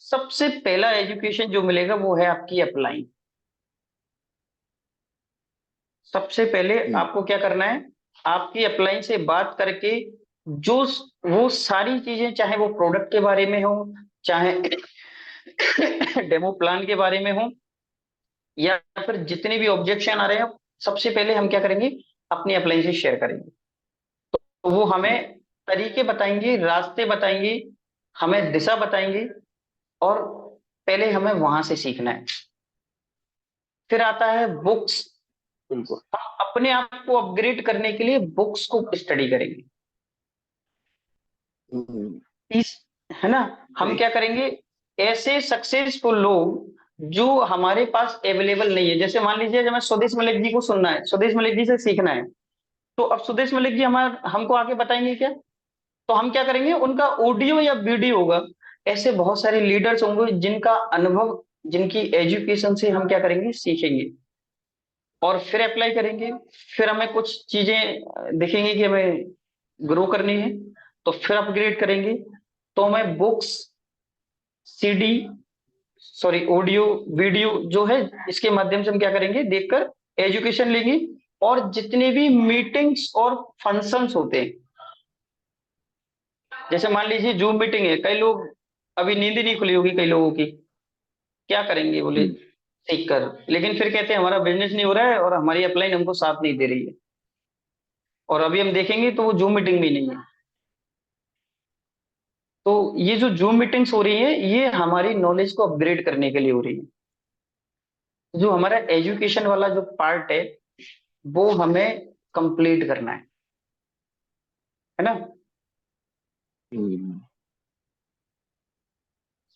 सबसे पहला एजुकेशन जो मिलेगा वो है आपकी अपलाइन। सबसे पहले आपको क्या करना है, आपकी अपलाइन से बात करके जो वो सारी चीजें, चाहे वो प्रोडक्ट के बारे में हो, चाहे डेमो प्लान के बारे में हो, या फिर जितने भी ऑब्जेक्शन आ रहे हैं, सबसे पहले हम क्या करेंगे, अपनी अपलाइन से शेयर करेंगे। तो वो हमें तरीके बताएंगे, रास्ते बताएंगे, हमें दिशा बताएंगे, और पहले हमें वहां से सीखना है। फिर आता है बुक्स। बिल्कुल। हम अपने आप को अपग्रेड करने के लिए बुक्स को स्टडी करेंगे। तीस है ना, हम क्या करेंगे, ऐसे सक्सेसफुल लोग जो हमारे पास अवेलेबल नहीं है। जैसे मान लीजिए, जब हमें स्वदेश मलिक जी को सुनना है, स्वदेश मलिक जी से सीखना है, तो अब स्वदेश मलिक जी हमको आके बताएंगे क्या? तो हम क्या करेंगे, उनका ऑडियो या वीडियो होगा। ऐसे बहुत सारे लीडर्स होंगे जिनका अनुभव, जिनकी एजुकेशन से हम क्या करेंगे, सीखेंगे, और फिर अप्लाई करेंगे। फिर हमें कुछ चीजें दिखेंगी कि हमें ग्रो करनी है, तो फिर अपग्रेड करेंगे। तो हमें books, CD, sorry audio, video जो है, इसके माध्यम से हम क्या करेंगे, देखकर एजुकेशन लेंगे। और जितने भी मीटिंग्स और फंक्शंस होते हैं, जैसे मान लीजिए जूम मीटिंग है, कई लोग, अभी नींद ही नहीं खुली होगी कई लोगों की, क्या करेंगे, बोले सीख कर, लेकिन फिर कहते हैं हमारा बिजनेस नहीं हो रहा है और हमारी अपलाइन हमको साथ नहीं दे रही है, और अभी हम देखेंगे तो वो जूम मीटिंग भी नहीं है। तो ये जो जूम मीटिंग्स हो रही है, ये हमारी नॉलेज को अपग्रेड करने के लिए हो रही है। जो हमारा एजुकेशन वाला जो पार्ट है, वो हमें कंप्लीट करना है ना।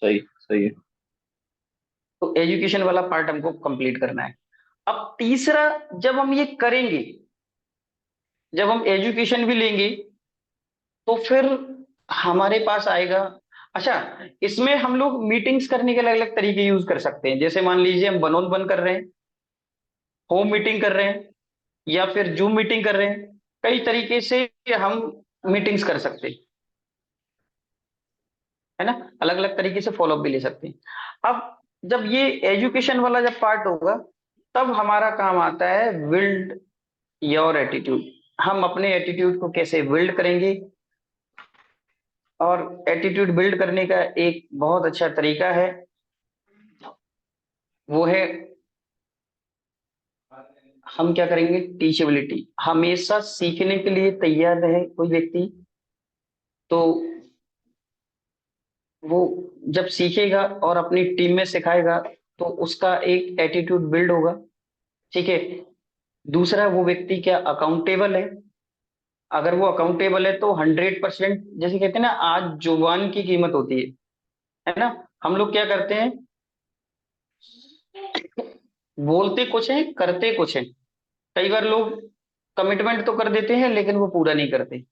सही सही है। तो एजुकेशन वाला पार्ट हमको कंप्लीट करना है। अब तीसरा, जब हम ये करेंगे, जब हम एजुकेशन भी लेंगे, तो फिर हमारे पास आएगा, अच्छा, इसमें हम लोग मीटिंग्स करने के अलग अलग तरीके यूज कर सकते हैं। जैसे मान लीजिए हम वन ऑन वन कर रहे हैं, होम मीटिंग कर रहे हैं, या फिर जूम मीटिंग कर रहे हैं, कई तरीके से हम मीटिंग्स कर सकते हैं, है ना। अलग अलग तरीके से फॉलोअप भी ले सकते हैं। अब जब ये एजुकेशन वाला जब पार्ट होगा, तब हमारा काम आता है बिल्ड योर एटीट्यूड। हम अपने एटीट्यूड को कैसे बिल्ड करेंगे, और एटीट्यूड बिल्ड करने का एक बहुत अच्छा तरीका है, वो है, हम क्या करेंगे, टीचेबिलिटी। हमेशा सीखने के लिए तैयार रहे कोई व्यक्ति, तो वो जब सीखेगा और अपनी टीम में सिखाएगा तो उसका एक एटीट्यूड बिल्ड होगा। ठीक है। दूसरा, वो व्यक्ति क्या अकाउंटेबल है। अगर वो अकाउंटेबल है तो 100%, जैसे कहते हैं ना, आज जुबान की कीमत होती है ना। हम लोग क्या करते हैं, बोलते कुछ है करते कुछ है। कई बार लोग कमिटमेंट तो कर देते हैं लेकिन वो पूरा नहीं करते।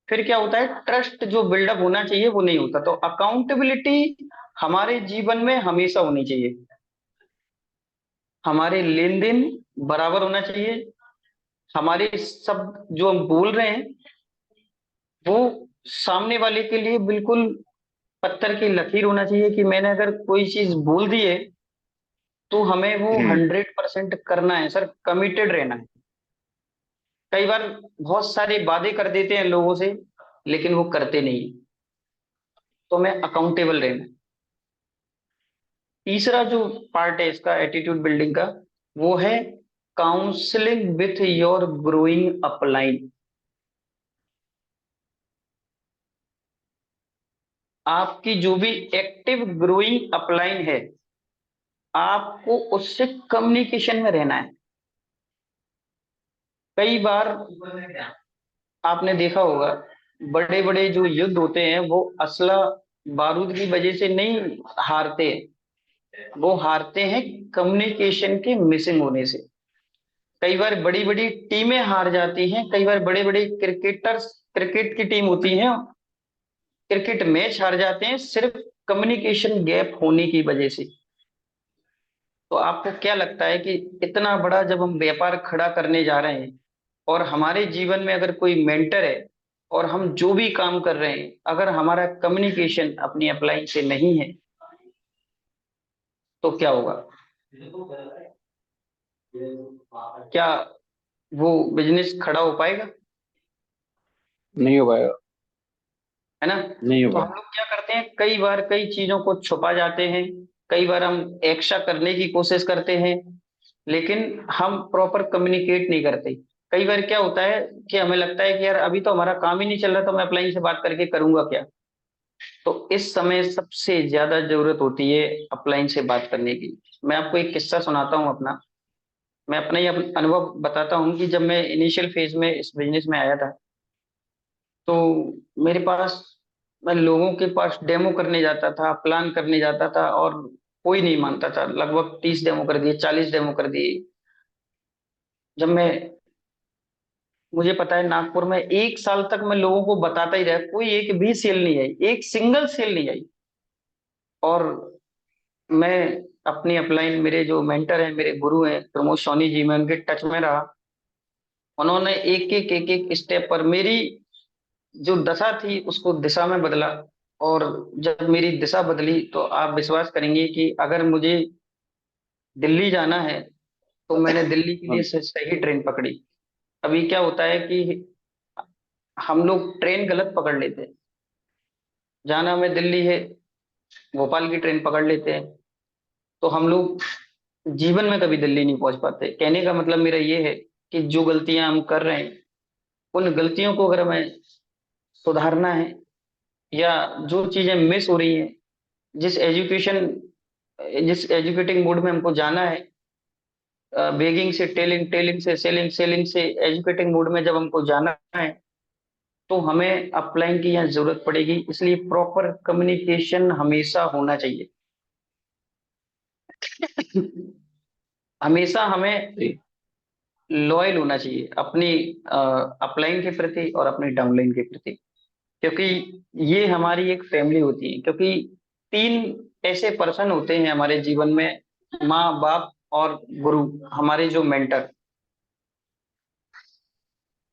फिर क्या होता है, ट्रस्ट जो बिल्डअप होना चाहिए वो नहीं होता। तो अकाउंटेबिलिटी हमारे जीवन में हमेशा होनी चाहिए। हमारे लेन देन बराबर होना चाहिए। हमारे सब जो हम बोल रहे हैं वो सामने वाले के लिए बिल्कुल पत्थर की लकीर होना चाहिए, कि मैंने अगर कोई चीज बोल दी है तो हमें वो 100% करना है सर, कमिटेड रहना है। कई बार बहुत सारे वादे कर देते हैं लोगों से लेकिन वो करते नहीं, तो हमें अकाउंटेबल रहना है। तीसरा जो पार्ट है इसका एटीट्यूड बिल्डिंग का, वो है counselling with your growing upline. आपकी जो भी एक्टिव ग्रोइंग अपलाइन है, आपको उससे कम्युनिकेशन में रहना है। कई बार आपने देखा होगा, बड़े बड़े जो युद्ध होते हैं वो असला बारूद की वजह से नहीं हारते, वो हारते हैं कम्युनिकेशन के मिसिंग होने से। कई बार बड़ी बड़ी टीमें हार जाती हैं, कई बार बड़े बड़े क्रिकेटर्स, क्रिकेट की टीम होती है, क्रिकेट मैच हार जाते हैं सिर्फ कम्युनिकेशन गैप होने की वजह से। तो आपको क्या लगता है कि इतना बड़ा जब हम व्यापार खड़ा करने जा रहे हैं और हमारे जीवन में अगर कोई मेंटर है और हम जो भी काम कर रहे हैं, अगर हमारा कम्युनिकेशन अपनी अप्लाई से नहीं है तो क्या होगा? क्या वो बिजनेस खड़ा हो पाएगा? नहीं हो पाएगा। है ना। नहीं हो तो हम पाएगा। लोग क्या करते हैं, कई बार कई चीजों को छुपा जाते हैं, कई बार हम एक्स्ट्रा करने की कोशिश करते हैं लेकिन हम प्रॉपर कम्युनिकेट नहीं करते। कई बार क्या होता है कि हमें लगता है कि यार अभी तो हमारा काम ही नहीं चल रहा, तो मैं अपलाइन से बात करके करूंगा क्या। तो इस समय सबसे ज्यादा जरूरत होती है अपलाइन से बात करने की। मैं आपको एक किस्सा सुनाता हूँ अपना। मैं अपना ही अनुभव बताता हूँ कि जब मैं इनिशियल फेज में इस बिजनेस में आया था, तो मेरे पास, मैं लोगों के पास डेमो करने जाता था, प्लान करने जाता था और कोई नहीं मानता था। लगभग 30 डेमो कर दिए, 40 डेमो कर दिए। जब मैं, मुझे पता है नागपुर में 1 साल तक मैं लोगों को बताता ही रहा, कोई एक भी सेल नहीं आई, एक सिंगल सेल नहीं आई। और मैं अपनी अपलाइन, मेरे जो मेंटर हैं, मेरे गुरु हैं प्रमोद सोनी जी, मैं उनके टच में रहा। उन्होंने एक एक स्टेप पर मेरी जो दशा थी उसको दिशा में बदला। और जब मेरी दिशा बदली तो आप विश्वास करेंगे कि अगर मुझे दिल्ली जाना है तो मैंने दिल्ली के लिए हाँ। सही ट्रेन पकड़ी। अभी क्या होता है कि हम लोग ट्रेन गलत पकड़ लेते हैं। जाना हमें दिल्ली है, भोपाल की ट्रेन पकड़ लेते हैं, तो हम लोग जीवन में कभी दिल्ली नहीं पहुंच पाते। कहने का मतलब मेरा ये है कि जो गलतियां हम कर रहे हैं, उन गलतियों को अगर हमें सुधारना है, या जो चीजें मिस हो रही हैं, जिस एजुकेशन, जिस एजुकेटिंग मोड में हमको जाना है, बेगिंग से टेलिंग, टेलिंग से सेलिंग, सेलिंग से एजुकेटिंग मोड में जब हमको जाना है, तो हमें अपलाइन की यहाँ जरूरत पड़ेगी। इसलिए प्रॉपर कम्युनिकेशन हमेशा होना चाहिए। हमेशा हमें सही। लॉयल होना चाहिए अपनी अपलाइन के प्रति और अपनी डाउनलाइन के प्रति, क्योंकि ये हमारी एक फैमिली होती है। क्योंकि 3 ऐसे पर्सन होते हैं हमारे जीवन में, माँ बाप और गुरु, हमारे जो मेंटर,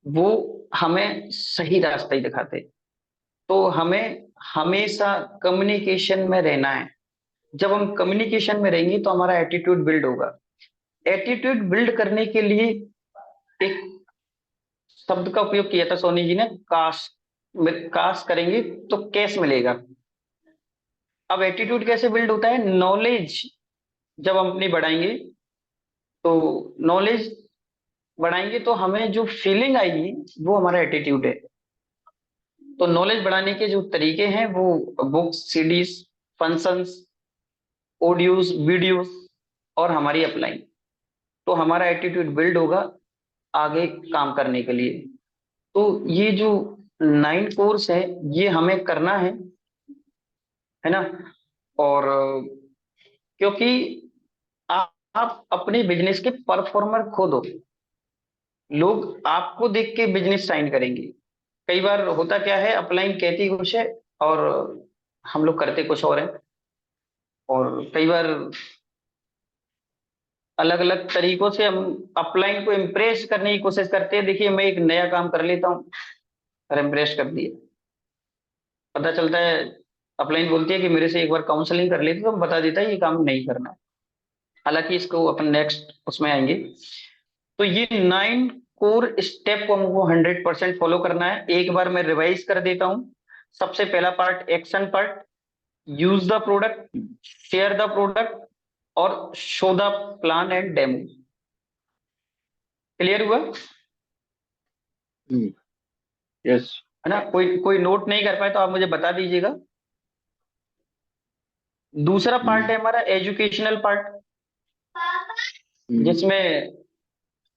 वो हमें सही रास्ता ही दिखाते हैं। तो हमें हमेशा कम्युनिकेशन में रहना है। जब हम कम्युनिकेशन में रहेंगे तो हमारा एटीट्यूड बिल्ड होगा। एटीट्यूड बिल्ड करने के लिए एक शब्द का उपयोग किया था सोनी जी ने, काश। काश करेंगे तो कैश मिलेगा। अब एटीट्यूड कैसे बिल्ड होता है? नॉलेज जब हम अपनी बढ़ाएंगे, तो नॉलेज बढ़ाएंगे तो हमें जो फीलिंग आएगी वो हमारा एटीट्यूड है। तो नॉलेज बढ़ाने के जो तरीके हैं वो books, CDs, functions, audios, videos और हमारी अपलाइन। तो हमारा एटीट्यूड बिल्ड होगा आगे काम करने के लिए। तो ये जो 9 कोर्स है ये हमें करना है ना। और क्योंकि आप अपने बिजनेस के परफॉर्मर खुद हो, लोग आपको देख के बिजनेस साइन करेंगे। कई बार होता क्या है, अपलाइन कहती कुछ है और हम लोग करते कुछ और है। और कई बार अलग अलग तरीकों से हम अपलाइन को इम्प्रेस करने की कोशिश करते हैं। देखिए, मैं एक नया काम कर लेता हूँ और इम्प्रेस कर दिया, पता चलता है अपलाइन बोलती है कि मेरे से एक बार काउंसलिंग कर लेते, तो हम बता देता है ये काम नहीं करना है। हालांकि इसको अपन नेक्स्ट उसमें आएंगे। तो ये 9 कोर स्टेप को हमको 100% फॉलो करना है। एक बार मैं रिवाइज कर देता हूँ। सबसे पहला part, action part, use the product, share the product और show the plan and demo. Clear हुआ? यस। है ना? कोई कोई नोट नहीं कर पाए तो आप मुझे बता दीजिएगा। दूसरा पार्ट है हमारा एजुकेशनल पार्ट, जिसमें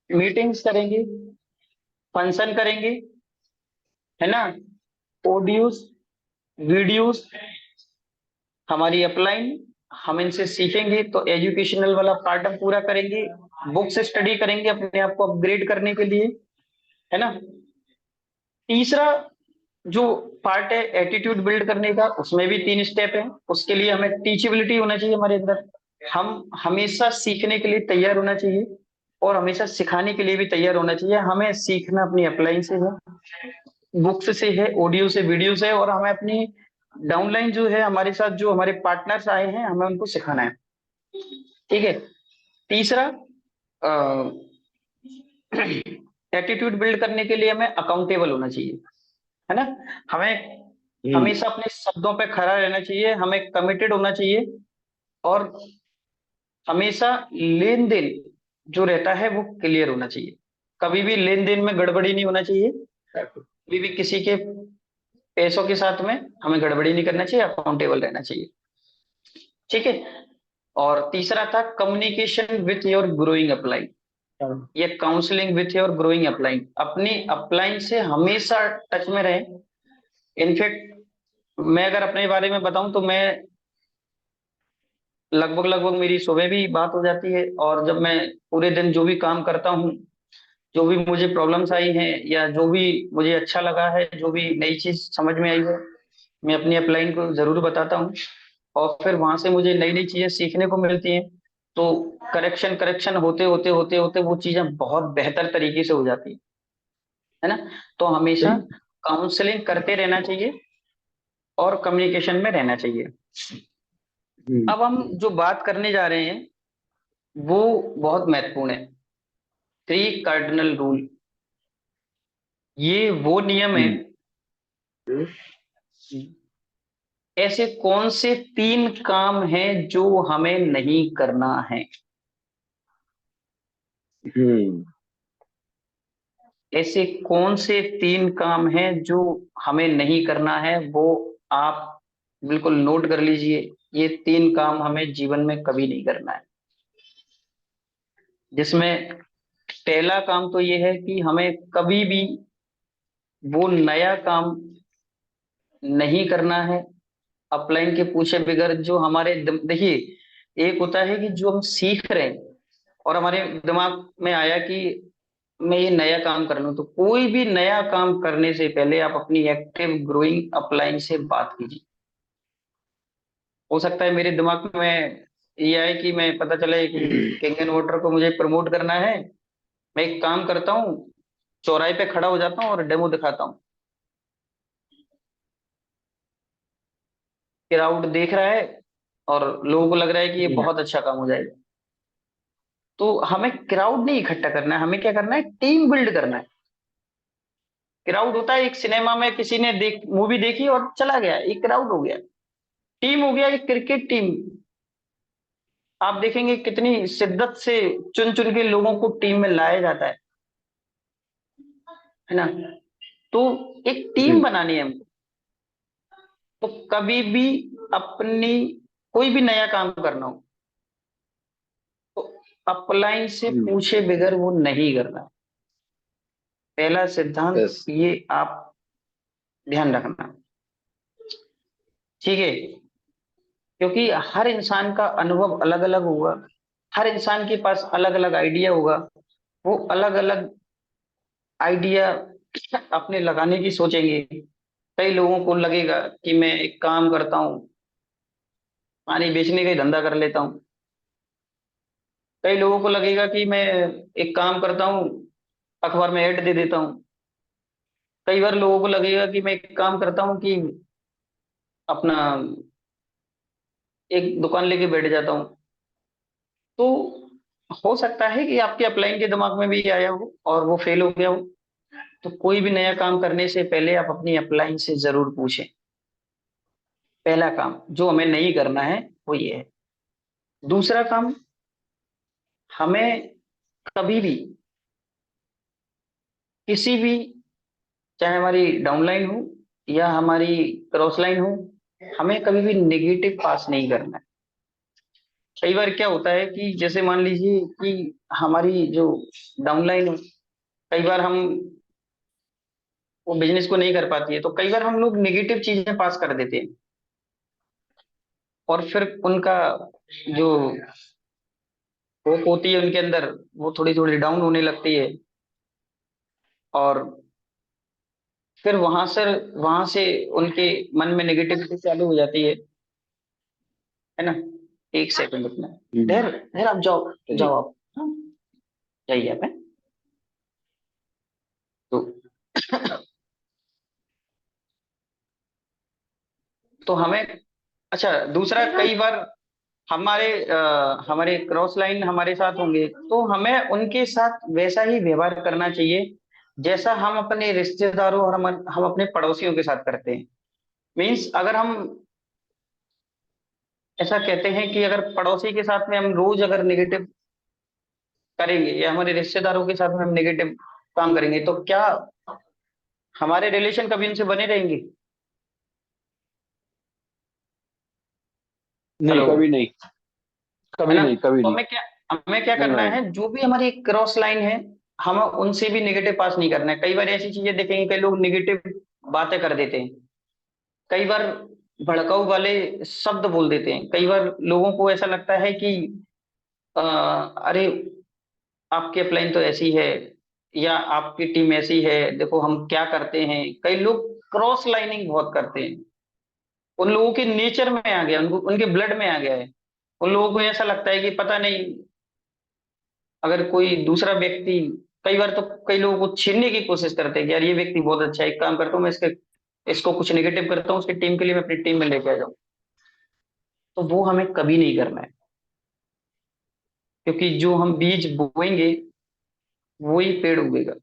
मीटिंग्स करेंगे, फंक्शन करेंगे, है ना, ऑडियोज, वीडियोस, हमारी अपलाइन, हम इनसे सीखेंगे। तो एजुकेशनल वाला पार्ट हम पूरा करेंगे, बुक्स स्टडी करेंगे अपने आप को अपग्रेड करने के लिए, है ना। तीसरा जो पार्ट है एटीट्यूड बिल्ड करने का, उसमें भी 3 स्टेप है। उसके लिए हमें टीचेबिलिटी होना चाहिए हमारे अंदर, हम हमेशा सीखने के लिए तैयार होना चाहिए और हमेशा सिखाने के लिए भी तैयार होना चाहिए। हमें सीखना अपनी अपलाइन से है, बुक्स से है, ऑडियो से, वीडियो से, और हमें अपनी डाउनलाइन जो है, हमारे साथ जो हमारे पार्टनर्स आए हैं, हमें उनको सिखाना है। ठीक है। तीसरा, एटीट्यूड बिल्ड करने के लिए हमें अकाउंटेबल होना चाहिए, है ना। हमें हमेशा अपने शब्दों पे खड़ा रहना चाहिए, हमें कमिटेड होना चाहिए और हमेशा लेन देन जो रहता है वो क्लियर होना चाहिए। कभी भी लेन देन में गड़बड़ी नहीं होना चाहिए, कभी भी किसी के पैसों के साथ में हमें गड़बड़ी नहीं करना चाहिए, अकाउंटेबल रहना चाहिए। ठीक है। और तीसरा था communication with your growing upline, ये counselling with your growing upline, अपनी अपलाइन से हमेशा टच में रहे। इनफैक्ट मैं अगर अपने बारे में बताऊं तो मैं लगभग लगभग मेरी सुबह भी बात हो जाती है, और जब मैं पूरे दिन जो भी काम करता हूँ, जो भी मुझे प्रॉब्लम्स आई हैं या जो भी मुझे अच्छा लगा है, जो भी नई चीज समझ में आई है, मैं अपनी अपलाइन को जरूर बताता हूँ। और फिर वहां से मुझे नई नई चीजें सीखने को मिलती हैं। तो करेक्शन करेक्शन होते होते होते होते वो चीजें बहुत बेहतर तरीके से हो जाती है ना। तो हमेशा काउंसलिंग करते रहना चाहिए और कम्युनिकेशन में रहना चाहिए। अब हम जो बात करने जा रहे हैं वो बहुत महत्वपूर्ण है, 3 कार्डिनल रूल। ये वो नियम है, ऐसे कौन से 3 काम हैं जो हमें नहीं करना है। ऐसे कौन से 3 काम हैं जो हमें नहीं करना है, वो आप बिल्कुल नोट कर लीजिए। ये 3 काम हमें जीवन में कभी नहीं करना है। जिसमें पहला काम तो ये है कि हमें कभी भी वो नया काम नहीं करना है अपलाइन के पूछे बगैर, जो हमारे देखिए, एक होता है कि जो हम सीख रहे हैं और हमारे दिमाग में आया कि मैं ये नया काम कर लूं। तो कोई भी नया काम करने से पहले आप अपनी एक्टिव ग्रोइंग अपलाइन से बात कीजिए। हो सकता है मेरे दिमाग में ये आए कि मैं, पता चले कि कैंगन वाटर को मुझे प्रमोट करना है, मैं एक काम करता हूँ, चौराहे पे खड़ा हो जाता हूँ और डेमो दिखाता हूँ, क्राउड देख रहा है और लोगों को लग रहा है कि ये बहुत अच्छा काम हो जाएगा। तो हमें क्राउड नहीं इकट्ठा करना है, हमें क्या करना है, टीम बिल्ड करना है। क्राउड होता है एक सिनेमा में किसी ने मूवी देखी और चला गया, एक क्राउड हो गया। टीम हो गया एक क्रिकेट टीम। आप देखेंगे कितनी शिद्दत से चुन चुन के लोगों को टीम में लाया जाता है ना। तो एक टीम जी बनानी है हमको। तो कभी भी अपनी कोई भी नया काम करना हो तो अपलाइन से जी पूछे बगैर वो नहीं करना है। पहला सिद्धांत यस ये आप ध्यान रखना, ठीक है। क्योंकि हर इंसान का अनुभव अलग अलग होगा, हर इंसान के पास अलग अलग आइडिया होगा, वो अलग अलग आइडिया अपने लगाने की सोचेंगे। कई लोगों को लगेगा कि मैं एक काम करता हूँ, पानी बेचने का ही धंधा कर लेता हूँ। कई लोगों को लगेगा कि मैं एक काम करता हूँ, अखबार में ऐड दे देता हूँ। कई बार लोगों को लगेगा कि मैं एक काम करता हूँ कि अपना एक दुकान लेके बैठ जाता हूँ। तो हो सकता है कि आपके अपलाइन के दिमाग में भी आया हो और वो फेल हो गया हो। तो कोई भी नया काम करने से पहले आप अपनी अपलाइन से जरूर पूछें। पहला काम जो हमें नहीं करना है वो ये है। दूसरा काम, हमें कभी भी किसी भी, चाहे हमारी डाउनलाइन हो या हमारी क्रॉस लाइन हो, हमें कभी भी नेगेटिव पास नहीं करना है। कई बार क्या होता है कि जैसे मान लीजिए कि हमारी जो डाउनलाइन हो, कई बार हम वो बिजनेस को नहीं कर पाती है, तो कई बार हम लोग नेगेटिव चीजें पास कर देते हैं और फिर उनका जो होप होती है उनके अंदर, वो थोड़ी थोड़ी डाउन होने लगती है। और फिर वहां से उनके मन में नेगेटिविटी चालू हो जाती है ना। एक सेकंड रुकना, धैर धैर आप जाओ, चलिए जाओ आप, हाँ, जाइए आप, हैं? तो तो हमें, अच्छा दूसरा, कई बार हमारे क्रॉस लाइन हमारे साथ होंगे तो हमें उनके साथ वैसा ही व्यवहार करना चाहिए जैसा हम अपने रिश्तेदारों और हम अपने पड़ोसियों के साथ करते हैं। मीन्स अगर हम ऐसा कहते हैं कि अगर पड़ोसी के साथ में हम रोज अगर नेगेटिव करेंगे या हमारे रिश्तेदारों के साथ में हम नेगेटिव काम करेंगे तो क्या हमारे रिलेशन कभी उनसे बने रहेंगे? नहीं, हेलो, कभी नहीं, है कभी ना। नहीं, कभी तो नहीं। हमें क्या नहीं करना भाई। है, जो भी हमारी क्रॉस लाइन है हमें उनसे भी नेगेटिव पास नहीं करना है। कई बार ऐसी चीजें देखेंगे, कई लोग नेगेटिव बातें कर देते हैं, कई बार भड़काऊ वाले शब्द बोल देते हैं। कई बार लोगों को ऐसा लगता है कि अरे आपकी अपलाइन तो ऐसी है या आपकी टीम ऐसी है, देखो हम क्या करते हैं। कई लोग क्रॉस लाइनिंग बहुत करते हैं, उन लोगों के नेचर में आ गया, उनको उनके ब्लड में आ गया है। उन लोगों को ऐसा लगता है कि पता नहीं, अगर कोई दूसरा व्यक्ति, कई बार तो कई लोगों को छीनने की कोशिश करते हैं कि यार ये व्यक्ति बहुत अच्छा है, एक काम करता हूँ मैं इसको कुछ नेगेटिव करता हूँ, उसकी टीम के लिए मैं अपनी टीम में लेके आ जाऊँ। तो वो हमें कभी नहीं करना है, क्योंकि जो हम बीज बोएंगे वो ही पेड़ उगेगा।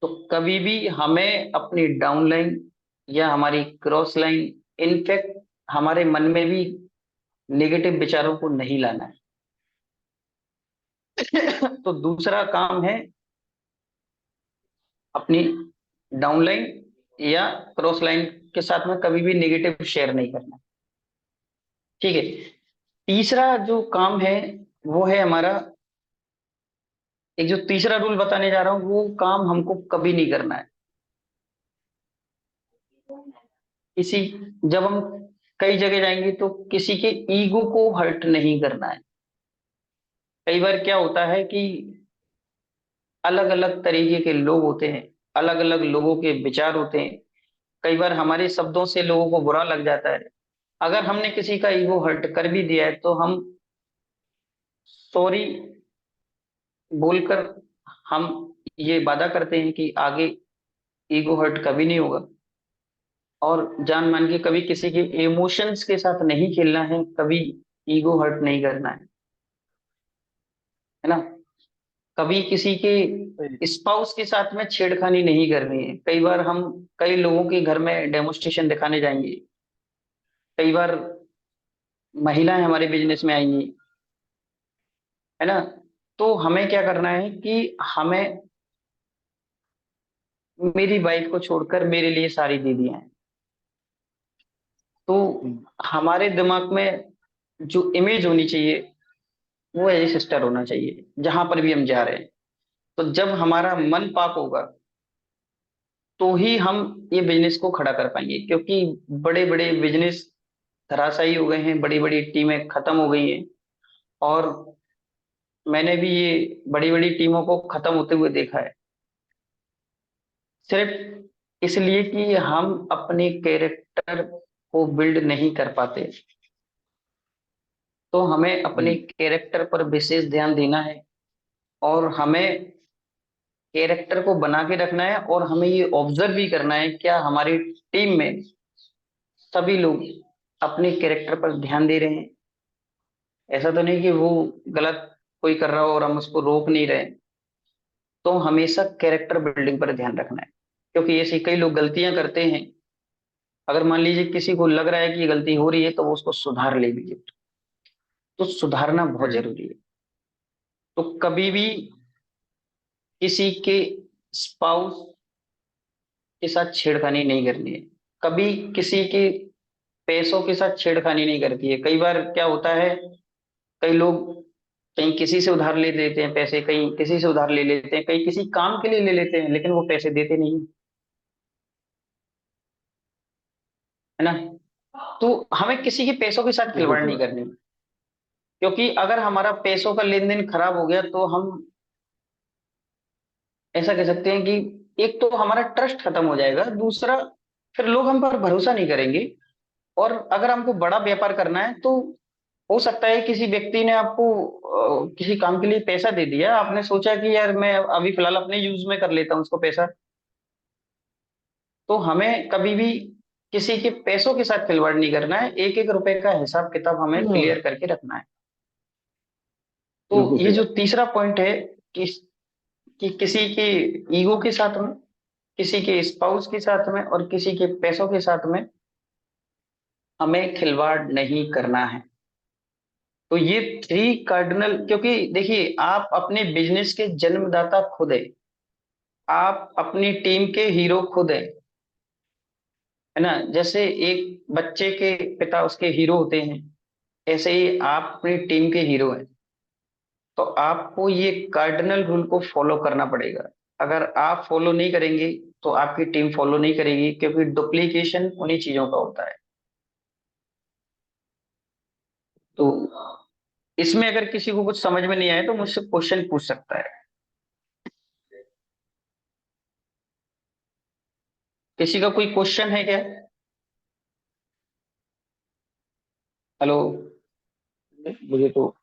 तो कभी भी हमें अपनी डाउन लाइन या हमारी क्रॉस लाइन, इनफैक्ट हमारे मन में भी नेगेटिव विचारों को नहीं लाना है। तो दूसरा काम है अपनी डाउनलाइन या क्रॉस लाइन के साथ में कभी भी नेगेटिव शेयर नहीं करना, ठीक है। तीसरा जो काम है वो है हमारा, एक जो तीसरा रूल बताने जा रहा हूं, वो काम हमको कभी नहीं करना है किसी, जब हम कई जगह जाएंगे तो किसी के ईगो को हर्ट नहीं करना है। कई बार क्या होता है कि अलग अलग तरीके के लोग होते हैं, अलग अलग लोगों के विचार होते हैं। कई बार हमारे शब्दों से लोगों को बुरा लग जाता है। अगर हमने किसी का ईगो हर्ट कर भी दिया है तो हम सॉरी बोलकर हम ये वादा करते हैं कि आगे ईगो हर्ट कभी नहीं होगा, और जान मान के कभी किसी के इमोशंस के साथ नहीं खेलना है, कभी ईगो हर्ट नहीं करना है ना। कभी किसी के स्पाउस के साथ में छेड़खानी नहीं करनी है। कई बार हम कई लोगों के घर में डेमोस्ट्रेशन दिखाने जाएंगे, कई बार महिलाएं हमारे बिजनेस में आएंगी, है ना। तो हमें क्या करना है कि हमें, मेरी वाइफ को छोड़कर मेरे लिए सारी दीदियां हैं, तो हमारे दिमाग में जो इमेज होनी चाहिए वो एज ए सिस्टर होना चाहिए जहां पर भी हम जा रहे हैं। तो जब हमारा मन पाक होगा तो ही हम ये बिजनेस को खड़ा कर पाएंगे, क्योंकि बड़े बड़े बिजनेस धराशायी हो गए हैं, बड़ी बड़ी टीमें खत्म हो गई हैं। और मैंने भी ये बड़ी बड़ी टीमों को खत्म होते हुए देखा है, सिर्फ इसलिए कि हम अपने कैरेक्टर को बिल्ड नहीं कर पाते। तो हमें अपने कैरेक्टर पर विशेष ध्यान देना है, और हमें कैरेक्टर को बना के रखना है, और हमें ये ऑब्जर्व भी करना है क्या हमारी टीम में सभी लोग अपने कैरेक्टर पर ध्यान दे रहे हैं। ऐसा तो नहीं कि वो गलत कोई कर रहा हो और हम उसको रोक नहीं रहे। तो हमेशा कैरेक्टर बिल्डिंग पर ध्यान रखना है, क्योंकि ऐसी कई लोग गलतियां करते हैं। अगर मान लीजिए किसी को लग रहा है कि ये गलती हो रही है तो वो उसको सुधार ले भी, तो सुधारना बहुत जरूरी है। तो कभी भी किसी के स्पाउस के साथ छेड़खानी नहीं करनी है, कभी किसी के पैसों के साथ छेड़खानी नहीं करती है। कई बार क्या होता है, कई लोग कहीं किसी से उधार ले लेते हैं पैसे, कहीं किसी से उधार ले लेते हैं, कहीं किसी काम के लिए ले लेते हैं, लेकिन वो पैसे देते नहीं, है ना। तो हमें किसी के पैसों के साथ बिल्कुल खिलवाड़ सही नहीं बात। करनी, क्योंकि अगर हमारा पैसों का लेन देन खराब हो गया तो हम ऐसा कह सकते हैं कि एक तो हमारा ट्रस्ट खत्म हो जाएगा, दूसरा फिर लोग हम पर भरोसा नहीं करेंगे। और अगर हमको बड़ा व्यापार करना है तो हो सकता है किसी व्यक्ति ने आपको किसी काम के लिए पैसा दे दिया, आपने सोचा कि यार मैं अभी फिलहाल अपने यूज में कर लेता हूँ उसको पैसा। तो हमें कभी भी किसी के पैसों के साथ खिलवाड़ नहीं करना है, एक एक रुपए का हिसाब किताब हमें क्लियर करके रखना है। तो बिल्कुल ये सही जो बात। तीसरा पॉइंट है कि, किसी के ईगो के साथ में, किसी के स्पाउस के साथ में, और किसी के पैसों के साथ में हमें खिलवाड़ नहीं करना है। तो ये थ्री कार्डिनल, क्योंकि देखिए आप अपने बिजनेस के जन्मदाता खुद है, आप अपनी टीम के हीरो खुद है ना। जैसे एक बच्चे के पिता उसके हीरो होते हैं, ऐसे ही आप अपनी टीम के हीरो हैं। तो आपको ये कार्डिनल रूल को फॉलो करना पड़ेगा। अगर आप फॉलो नहीं करेंगे तो आपकी टीम फॉलो नहीं करेगी, क्योंकि डुप्लीकेशन उन्हीं चीजों का होता है। तो इसमें अगर किसी को कुछ समझ में नहीं आए तो मुझसे क्वेश्चन पूछ सकता है। किसी का कोई क्वेश्चन है क्या? हेलो। मुझे तो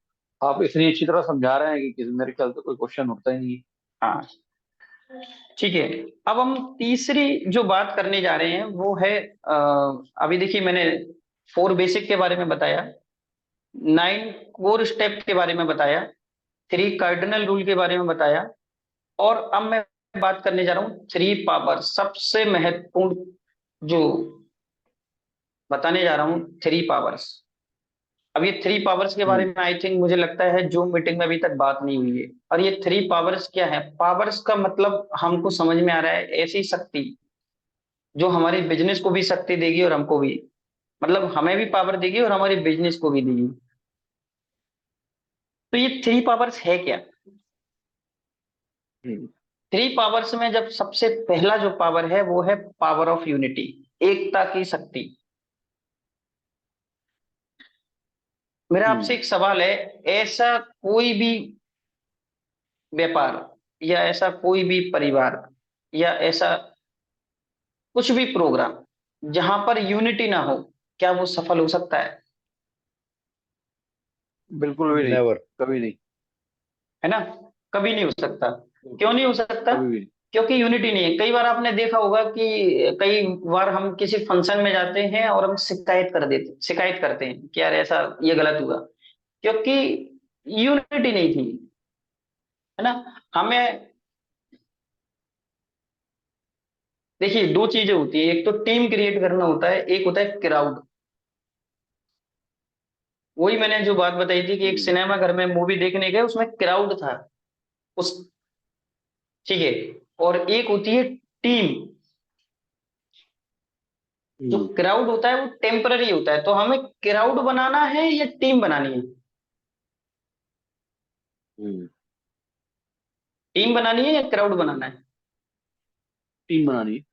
आप इतनी अच्छी तरह समझा रहे हैं कि मेरे ख्याल से कोई क्वेश्चन उठता ही नहीं है। हाँ, ठीक है। अब हम तीसरी जो बात करने जा रहे हैं वो है, अभी देखिए मैंने 4 बेसिक के बारे में बताया, 9 कोर स्टेप के बारे में बताया, 3 कार्डिनल रूल के बारे में बताया, और अब मैं बात करने जा रहा हूँ 3 पावर, सबसे महत्वपूर्ण जो बताने जा रहा हूँ 3 पावर्स। अब ये 3 पावर्स के बारे हम्म। में आई थिंक मुझे लगता है जूम मीटिंग में अभी तक बात नहीं हुई है। और ये 3 पावर्स क्या है? पावर्स का मतलब हमको समझ में आ रहा है ऐसी शक्ति जो हमारे बिजनेस को भी शक्ति देगी और हमको भी, मतलब हमें भी पावर देगी और हमारे बिजनेस को भी देगी। तो ये 3 पावर्स है क्या? हम्म। 3 पावर्स में जब सबसे पहला जो पावर है वो है पावर ऑफ यूनिटी, एकता की शक्ति। मेरा आपसे हम्म। एक सवाल है, ऐसा कोई भी व्यापार, या ऐसा कोई भी परिवार, या ऐसा कुछ भी प्रोग्राम जहां पर यूनिटी ना हो, क्या वो सफल हो सकता है? बिल्कुल भी नहीं। नेवर। कभी नहीं। है ना। कभी नहीं हो सकता। बिल्कुल। क्यों नहीं हो सकता? कभी भी नहीं। क्योंकि यूनिटी नहीं है। कई बार आपने देखा होगा कि कई बार हम किसी फंक्शन में जाते हैं और हम शिकायत करते हैं कि यार ऐसा ये गलत हुआ, क्योंकि यूनिटी नहीं थी, है ना। हमें देखिए 2 चीजें होती है, एक तो टीम क्रिएट करना होता है, एक होता है क्राउड। वही मैंने जो बात बताई थी कि एक सिनेमा घर में मूवी देखने गए, उसमें क्राउड था उस, ठीक है, और एक होती है टीम। जो क्राउड होता है वो टेम्पररी होता है, तो हमें क्राउड बनाना है या टीम बनानी है? टीम बनानी है या क्राउड बनाना है? टीम बनानी है।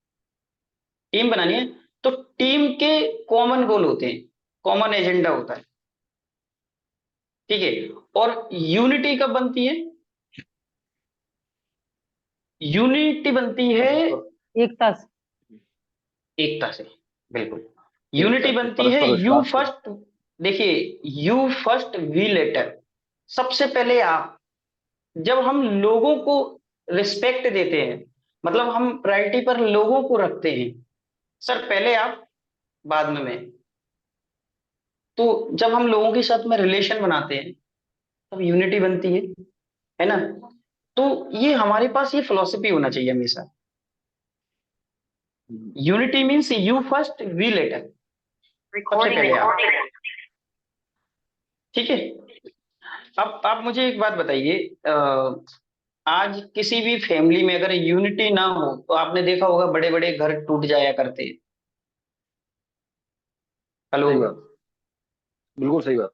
टीम बनानी है। तो टीम के कॉमन गोल होते हैं, कॉमन एजेंडा होता है, ठीक है। और यूनिटी कब बनती है? यूनिटी बनती है एकता से। एकता से, बिल्कुल। एकता यूनिटी से, बनती है परस्पर यू विश्वास से। फर्स्ट। देखिए, यू फर्स्ट वी लेटर। सबसे पहले आप, जब हम लोगों को रिस्पेक्ट देते हैं, मतलब हम प्रायोरिटी पर लोगों को रखते हैं, सर पहले आप बाद में मैं। तो जब हम लोगों के साथ में रिलेशन बनाते हैं तब यूनिटी बनती है ना? तो ये हमारे पास ये फिलॉसफी होना चाहिए हमेशा। Unity means you first we later. सबसे पहले आप, ठीक है। अब आप मुझे एक बात बताइए, आज किसी भी फैमिली में अगर यूनिटी ना हो तो आपने देखा होगा बड़े बड़े घर टूट जाया करते हैं। हेलो? सही बात, बिल्कुल सही बात।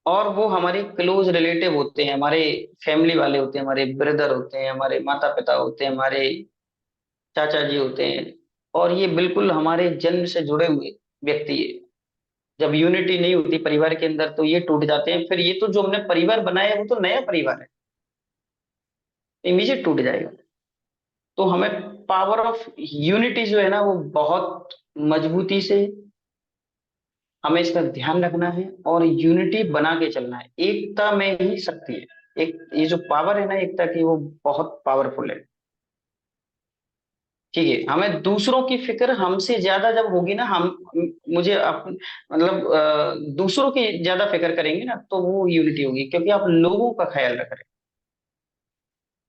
और वो हमारे क्लोज रिलेटिव होते हैं, हमारे फैमिली वाले होते हैं, हमारे ब्रदर होते हैं, हमारे माता पिता होते हैं, हमारे चाचा जी होते हैं, और ये बिल्कुल हमारे जन्म से जुड़े हुए व्यक्ति है। जब यूनिटी नहीं होती परिवार के अंदर तो ये टूट जाते हैं, फिर ये तो जो हमने परिवार बनाया है वो तो नया परिवार है, इमीडिएट टूट जाएगा। तो हमें पावर ऑफ यूनिटी जो है ना वो बहुत मजबूती से हमें इसका ध्यान रखना है, और यूनिटी बना के चलना है। एकता में ही शक्ति है। एक ये जो पावर है ना एकता की, वो बहुत पावरफुल है, ठीक है। हमें दूसरों की फिक्र हमसे ज्यादा जब होगी ना, हम मुझे मतलब दूसरों की ज्यादा फिक्र करेंगे ना, तो वो यूनिटी होगी, क्योंकि आप लोगों का ख्याल रख रहे हैं।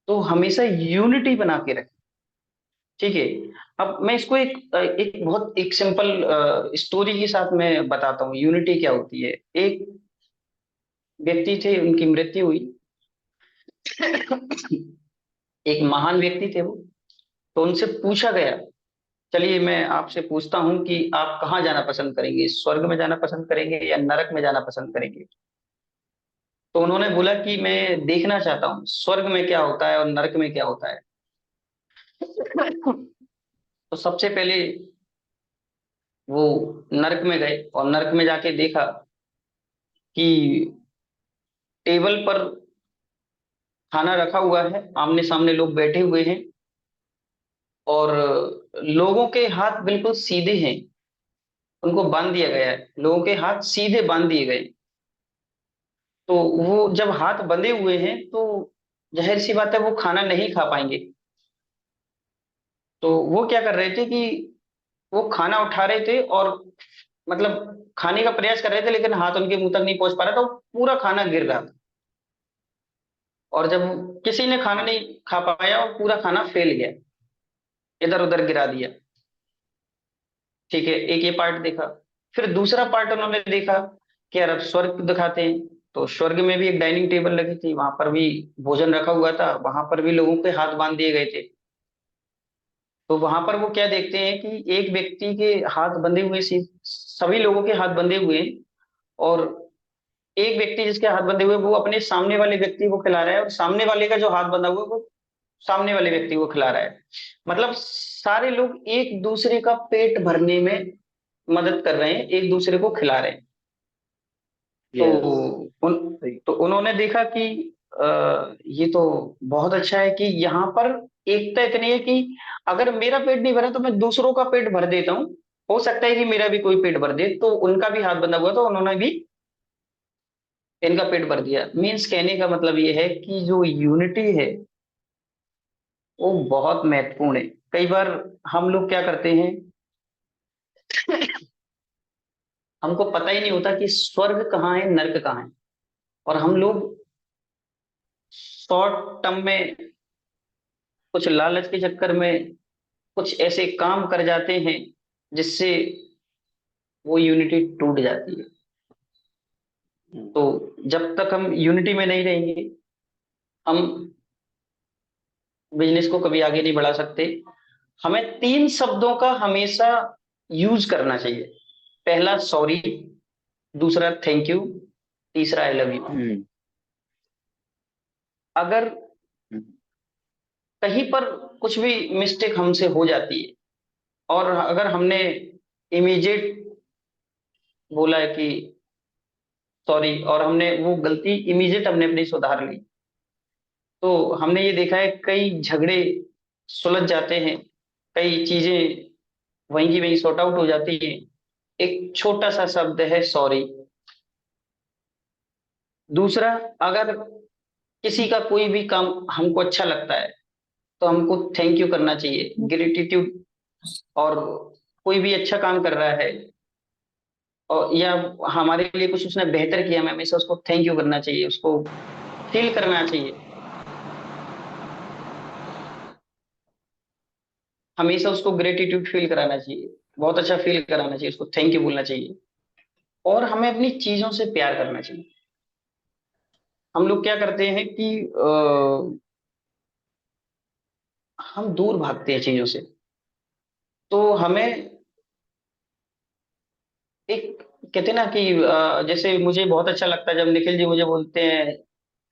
तो हमेशा यूनिटी बना के रखें, ठीक है। अब मैं इसको एक बहुत एक सिंपल स्टोरी के साथ मैं बताता हूँ यूनिटी क्या होती है। एक व्यक्ति थे, उनकी मृत्यु हुई। एक महान व्यक्ति थे वो। तो उनसे पूछा गया, चलिए मैं आपसे पूछता हूं कि आप कहाँ जाना पसंद करेंगे, स्वर्ग में जाना पसंद करेंगे या नरक में जाना पसंद करेंगे? तो उन्होंने बोला कि मैं देखना चाहता हूँ स्वर्ग में क्या होता है और नरक में क्या होता है। तो सबसे पहले वो नरक में गए, और नरक में जाके देखा कि टेबल पर खाना रखा हुआ है, आमने सामने लोग बैठे हुए हैं, और लोगों के हाथ बिल्कुल सीधे हैं। उनको बांध दिया गया है, लोगों के हाथ सीधे बांध दिए गए। तो वो जब हाथ बंधे हुए हैं तो जाहिर सी बात है वो खाना नहीं खा पाएंगे। तो वो क्या कर रहे थे कि वो खाना उठा रहे थे, और मतलब खाने का प्रयास कर रहे थे, लेकिन हाथ उनके मुंह तक नहीं पहुंच पा रहा था, वो पूरा खाना गिर रहा था। और जब किसी ने खाना नहीं खा पाया और पूरा खाना फैल गया, इधर उधर गिरा दिया, ठीक है। एक ये पार्ट देखा। फिर दूसरा पार्ट उन्होंने देखा कि यार अब स्वर्ग दिखाते हैं। तो स्वर्ग में भी एक डाइनिंग टेबल लगी थी, वहां पर भी भोजन रखा हुआ था, वहां पर भी लोगों के हाथ बांध दिए गए थे। तो वहां पर वो क्या देखते हैं कि एक व्यक्ति के हाथ बंधे हुए, सभी लोगों के हाथ बंधे हुए हैं, और एक व्यक्ति जिसके हाथ बंधे हुए वो अपने सामने वाले व्यक्ति को खिला रहा है, और सामने वाले का जो हाथ बंधा हुआ है वो सामने वाले व्यक्ति को खिला रहा है। मतलब सारे लोग एक दूसरे का पेट भरने में मदद कर रहे हैं, एक दूसरे को खिला रहे हैं। तो यस, सही। तो उन्होंने देखा कि ये तो बहुत अच्छा है कि यहाँ पर एकता इतनी है कि अगर मेरा पेट नहीं भरा तो मैं दूसरों का पेट भर देता हूँ, हो सकता है कि मेरा भी कोई पेट भर दे। तो उनका भी हाथ बंधा हुआ, तो उन्होंने भी इनका पेट भर दिया। मीन्स कहने का मतलब ये है कि जो यूनिटी है वो बहुत महत्वपूर्ण है। कई बार हम लोग क्या करते हैं, हमको पता ही नहीं होता कि स्वर्ग कहाँ है नर्क कहाँ है, और हम लोग शॉर्ट टर्म में कुछ लालच के चक्कर में कुछ ऐसे काम कर जाते हैं जिससे वो यूनिटी टूट जाती है। तो जब तक हम यूनिटी में नहीं रहेंगे, हम बिजनेस को कभी आगे नहीं बढ़ा सकते। हमें 3 शब्दों का हमेशा यूज करना चाहिए। पहला सॉरी, दूसरा थैंक यू, तीसरा आई लव यू। अगर कहीं पर कुछ भी मिस्टेक हमसे हो जाती है और अगर हमने इमीडिएट बोला है कि सॉरी, और हमने वो गलती इमीडिएट हमने अपनी सुधार ली, तो हमने ये देखा है कई झगड़े सुलझ जाते हैं, कई चीजें वहीं की वहीं सॉर्ट आउट हो जाती है। एक छोटा सा शब्द है सॉरी। दूसरा, अगर किसी का कोई भी काम हमको अच्छा लगता है तो हमको थैंक यू करना चाहिए, ग्रेटिट्यूड। और कोई भी अच्छा काम कर रहा है और या हमारे लिए कुछ उसने बेहतर किया, हमें हमेशा उसको थैंक यू करना चाहिए, उसको फील करना चाहिए, हमेशा उसको ग्रेटिट्यूड फील कराना चाहिए, बहुत अच्छा फील कराना चाहिए, उसको थैंक यू बोलना चाहिए। और हमें अपनी चीजों से प्यार करना चाहिए। हम लोग क्या करते हैं कि हम दूर भागते हैं चीजों से। तो हमें एक, कहते हैं ना कि जैसे मुझे बहुत अच्छा लगता है जब निखिल जी मुझे बोलते हैं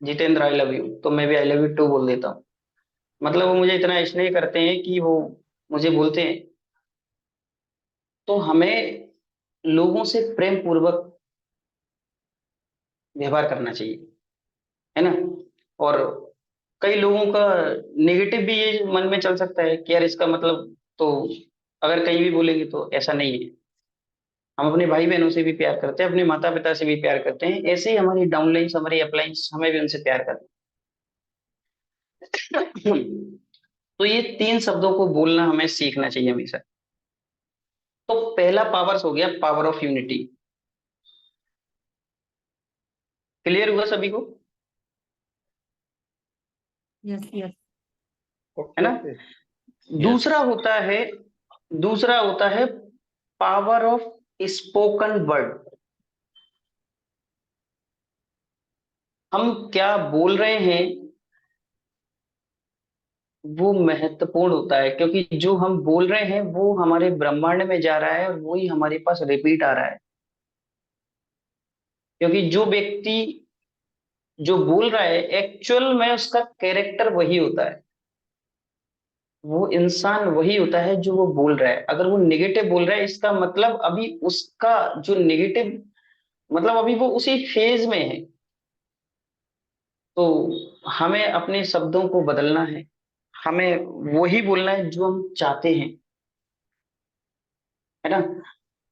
जितेंद्र आई लव यू, तो मैं भी आई लव यू टू बोल देता हूँ। मतलब वो मुझे इतना स्नेह करते हैं कि वो मुझे बोलते हैं। तो हमें लोगों से प्रेम पूर्वक व्यवहार करना चाहिए, है ना। और कई लोगों का नेगेटिव भी ये मन में चल सकता है कि यार इसका मतलब तो, अगर कहीं भी बोलेंगे तो ऐसा नहीं है। हम अपने भाई बहनों से भी प्यार करते हैं, अपने माता पिता से भी प्यार करते हैं, ऐसे ही हमारी डाउनलाइंस, हमारी अपलाइंस, हमें भी उनसे प्यार करते हैं। तो ये 3 शब्दों को बोलना हमें सीखना चाहिए हमेशा। तो पहला पावर्स हो गया, पावर ऑफ यूनिटी। क्लियर हुआ सभी को? Yes yes. है ना। ओके। यस। दूसरा होता है, दूसरा होता है पावर ऑफ स्पोकन वर्ड। हम क्या बोल रहे हैं वो महत्वपूर्ण होता है, क्योंकि जो हम बोल रहे हैं वो हमारे ब्रह्मांड में जा रहा है और वही हमारे पास रिपीट आ रहा है। क्योंकि जो व्यक्ति जो बोल रहा है एक्चुअल में उसका कैरेक्टर वही होता है, वो इंसान वही होता है जो वो बोल रहा है। अगर वो नेगेटिव बोल रहा है इसका मतलब अभी उसका जो नेगेटिव, मतलब अभी वो उसी फेज में है। तो हमें अपने शब्दों को बदलना है, हमें वही बोलना है जो हम चाहते हैं, है ना।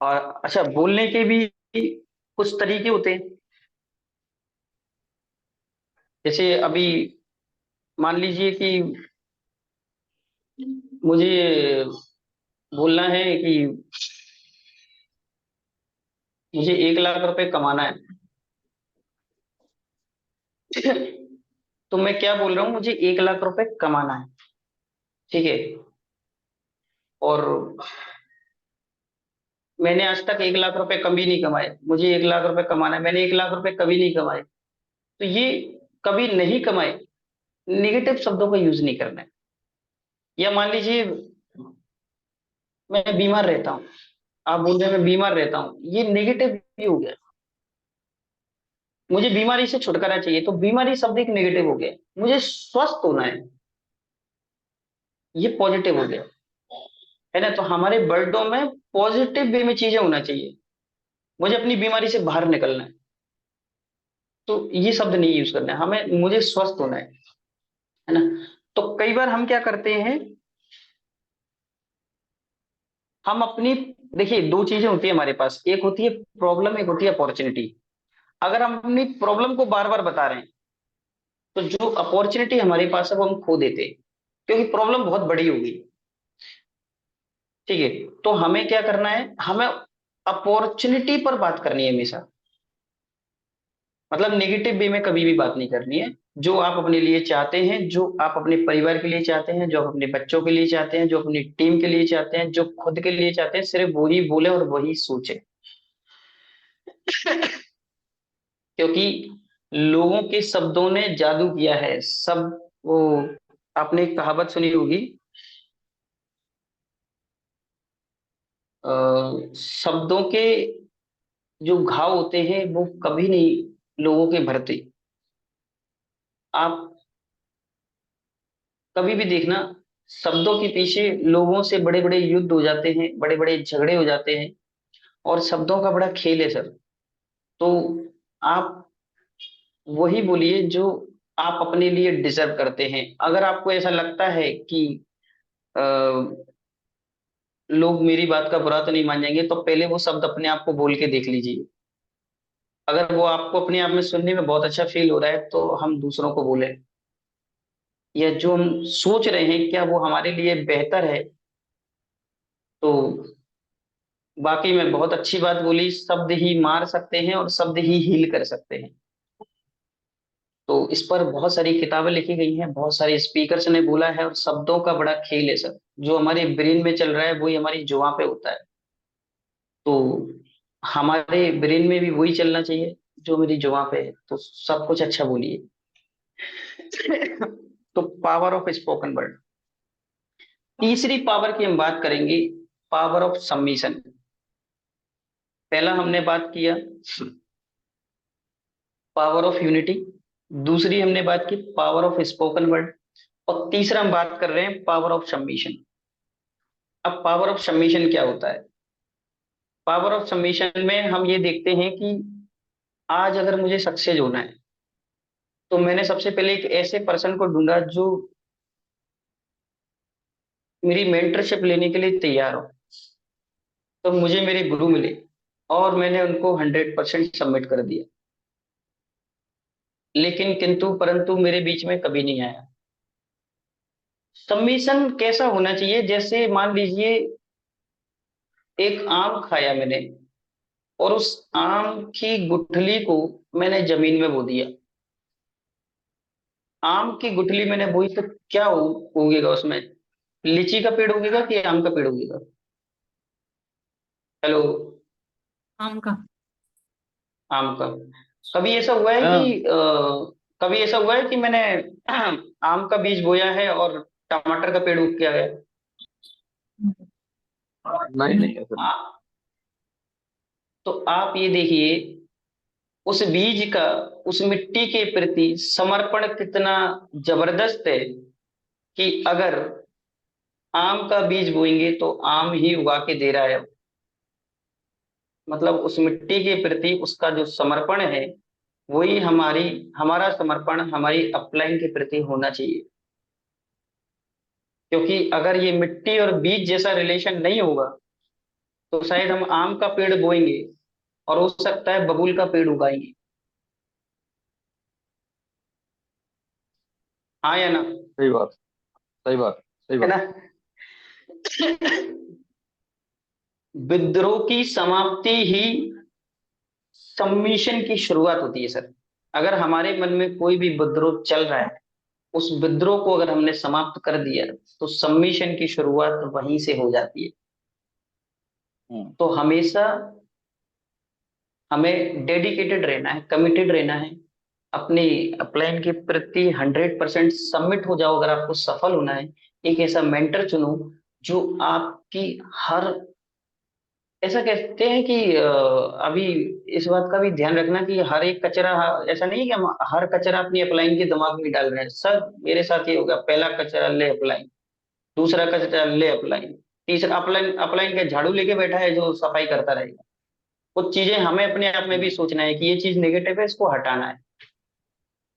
और अच्छा, बोलने के भी कुछ तरीके होते हैं। जैसे अभी मान लीजिए कि मुझे बोलना है कि मुझे 1 लाख रुपए कमाना है। तो मैं क्या बोल रहा हूँ, मुझे 1 लाख रुपए कमाना है, ठीक है। और मैंने आज तक 1 लाख रुपए कभी नहीं कमाए, मुझे 1 लाख रुपए कमाना है, मैंने 1 लाख रुपए कभी नहीं कमाए। तो ये कभी नहीं कमाए, निगेटिव शब्दों का यूज नहीं करना है। या मान लीजिए मैं बीमार रहता हूँ, आप बोल रहे हैं मैं बीमार रहता हूँ, ये नेगेटिव भी हो गया। मुझे बीमारी से छुटकारा चाहिए, तो बीमारी शब्द एक नेगेटिव हो गया। मुझे स्वस्थ होना है, ये पॉजिटिव हो गया, है ना। तो हमारे वर्डों में पॉजिटिव वे में चीजें होना चाहिए। मुझे अपनी बीमारी से बाहर निकलना है, तो ये शब्द नहीं यूज करना है हमें, मुझे स्वस्थ होना है ना। तो कई बार हम क्या करते हैं, हम अपनी, देखिए 2 चीजें होती है हमारे पास, एक होती है प्रॉब्लम, एक होती है अपॉर्चुनिटी। अगर हम अपनी प्रॉब्लम को बार बार बता रहे हैं तो जो अपॉर्चुनिटी हमारे पास है वो हम खो देते हैं, क्योंकि प्रॉब्लम बहुत बड़ी होगी, ठीक है। तो हमें क्या करना है, हमें अपॉर्चुनिटी पर बात करनी है हमेशा। मतलब नेगेटिव वे में कभी भी बात नहीं करनी है। जो आप अपने लिए चाहते हैं, जो आप अपने परिवार के लिए चाहते हैं, जो आप अपने बच्चों के लिए चाहते हैं, जो अपनी टीम के लिए चाहते हैं, जो खुद के लिए चाहते हैं, सिर्फ वही बोले और वही सोचे। क्योंकि लोगों के शब्दों ने जादू किया है। सब वो, आपने एक कहावत सुनी होगी, शब्दों के जो घाव होते हैं वो कभी नहीं लोगों के भरते। आप कभी भी देखना, शब्दों के पीछे लोगों से बड़े बड़े युद्ध हो जाते हैं, बड़े बड़े झगड़े हो जाते हैं, और शब्दों का बड़ा खेल है सर। तो आप वही बोलिए जो आप अपने लिए डिजर्व करते हैं। अगर आपको ऐसा लगता है कि अ, लोग मेरी बात का बुरा तो नहीं मान जाएंगे, तो पहले वो शब्द अपने आप को बोल के देख लीजिए। अगर वो आपको अपने आप में सुनने में बहुत अच्छा फील हो रहा है, तो हम दूसरों को बोले, या जो हम सोच रहे हैं क्या वो हमारे लिए बेहतर है। तो बाकी में बहुत अच्छी बात बोली, शब्द ही मार सकते हैं और शब्द ही हील कर सकते हैं। तो इस पर बहुत सारी किताबें लिखी गई हैं, बहुत सारे स्पीकर्स ने बोला है, और शब्दों का बड़ा खेल है सर। जो हमारे ब्रेन में चल रहा है वही हमारी जुबां पे होता है। तो हमारे ब्रेन में भी वही चलना चाहिए जो मेरी जुबां पे है। तो सब कुछ अच्छा बोलिए। तो पावर ऑफ स्पोकन वर्ड। तीसरी पावर की हम बात करेंगे, पावर ऑफ सबमिशन। पहला हमने बात किया पावर ऑफ यूनिटी, दूसरी हमने बात की पावर ऑफ स्पोकन वर्ड, और तीसरा हम बात कर रहे हैं पावर ऑफ सबमिशन। अब पावर ऑफ सबमिशन क्या होता है? पावर ऑफ सबमिशन में हम ये देखते हैं कि आज अगर मुझे सक्सेस होना है, तो मैंने सबसे पहले एक ऐसे पर्सन को ढूंढा जो मेरी मेंटरशिप लेने के लिए तैयार हो। तो मुझे मेरे गुरु मिले, और मैंने उनको 100% सबमिट कर दिया। लेकिन किंतु परंतु मेरे बीच में कभी नहीं आया। सबमिशन कैसा होना चाहिए? जैसे मान लीजिए एक आम खाया मैंने, और उस आम की गुठली को मैंने जमीन में बो दिया। आम की गुठली मैंने बोई तो क्या उगेगा उसमें? लीची का पेड़ उगेगा कि आम का पेड़ उगेगा? हेलो। आम का। आम का। कभी ऐसा हुआ है हाँ। कि कभी ऐसा हुआ है कि मैंने आम का बीज बोया है और टमाटर का पेड़ उग के आया? नहीं नहीं, ऐसा नहीं। आ- तो आप ये देखिए, उस बीज का उस मिट्टी के प्रति समर्पण कितना जबरदस्त है, कि अगर आम का बीज बोएंगे तो आम ही उगा के दे रहा है। मतलब उस मिट्टी के प्रति उसका जो समर्पण है, वही हमारा समर्पण हमारी अपलाइन के प्रति होना चाहिए। क्योंकि अगर ये मिट्टी और बीज जैसा रिलेशन नहीं होगा, तो शायद हम आम का पेड़ बोएंगे और हो सकता है बबूल का पेड़ उगाएंगे। हाँ या ना? सही बात, सही बात, सही है ना? बात। विद्रोह की समाप्ति ही सबमिशन की शुरुआत होती है सर। अगर हमारे मन में कोई भी विद्रोह चल रहा है, उस विद्रोह को अगर हमने समाप्त कर दिया, तो सबमिशन की शुरुआत वहीं से हो जाती है। हम्म। तो हमेशा हमें डेडिकेटेड रहना है, कमिटेड रहना है अपनी अपलाइन के प्रति। 100% सबमिट हो जाओ अगर आपको सफल होना है। एक ऐसा मेंटर चुनो जो आपकी हर, ऐसा कहते हैं कि अभी इस बात का भी ध्यान रखना कि हर एक कचरा, ऐसा नहीं है कि हम हर कचरा अपनी अपलाइन के दिमाग में डाल रहे हैं। सर मेरे साथ ये होगा, पहला कचरा ले अपलाइन, दूसरा कचरा ले अपलाइन, तीसरा अपलाइन। अपलाइन का झाड़ू लेके बैठा है जो सफाई करता रहेगा। कुछ चीजें हमें अपने आप में भी सोचना है कि ये चीज नेगेटिव है, इसको हटाना है।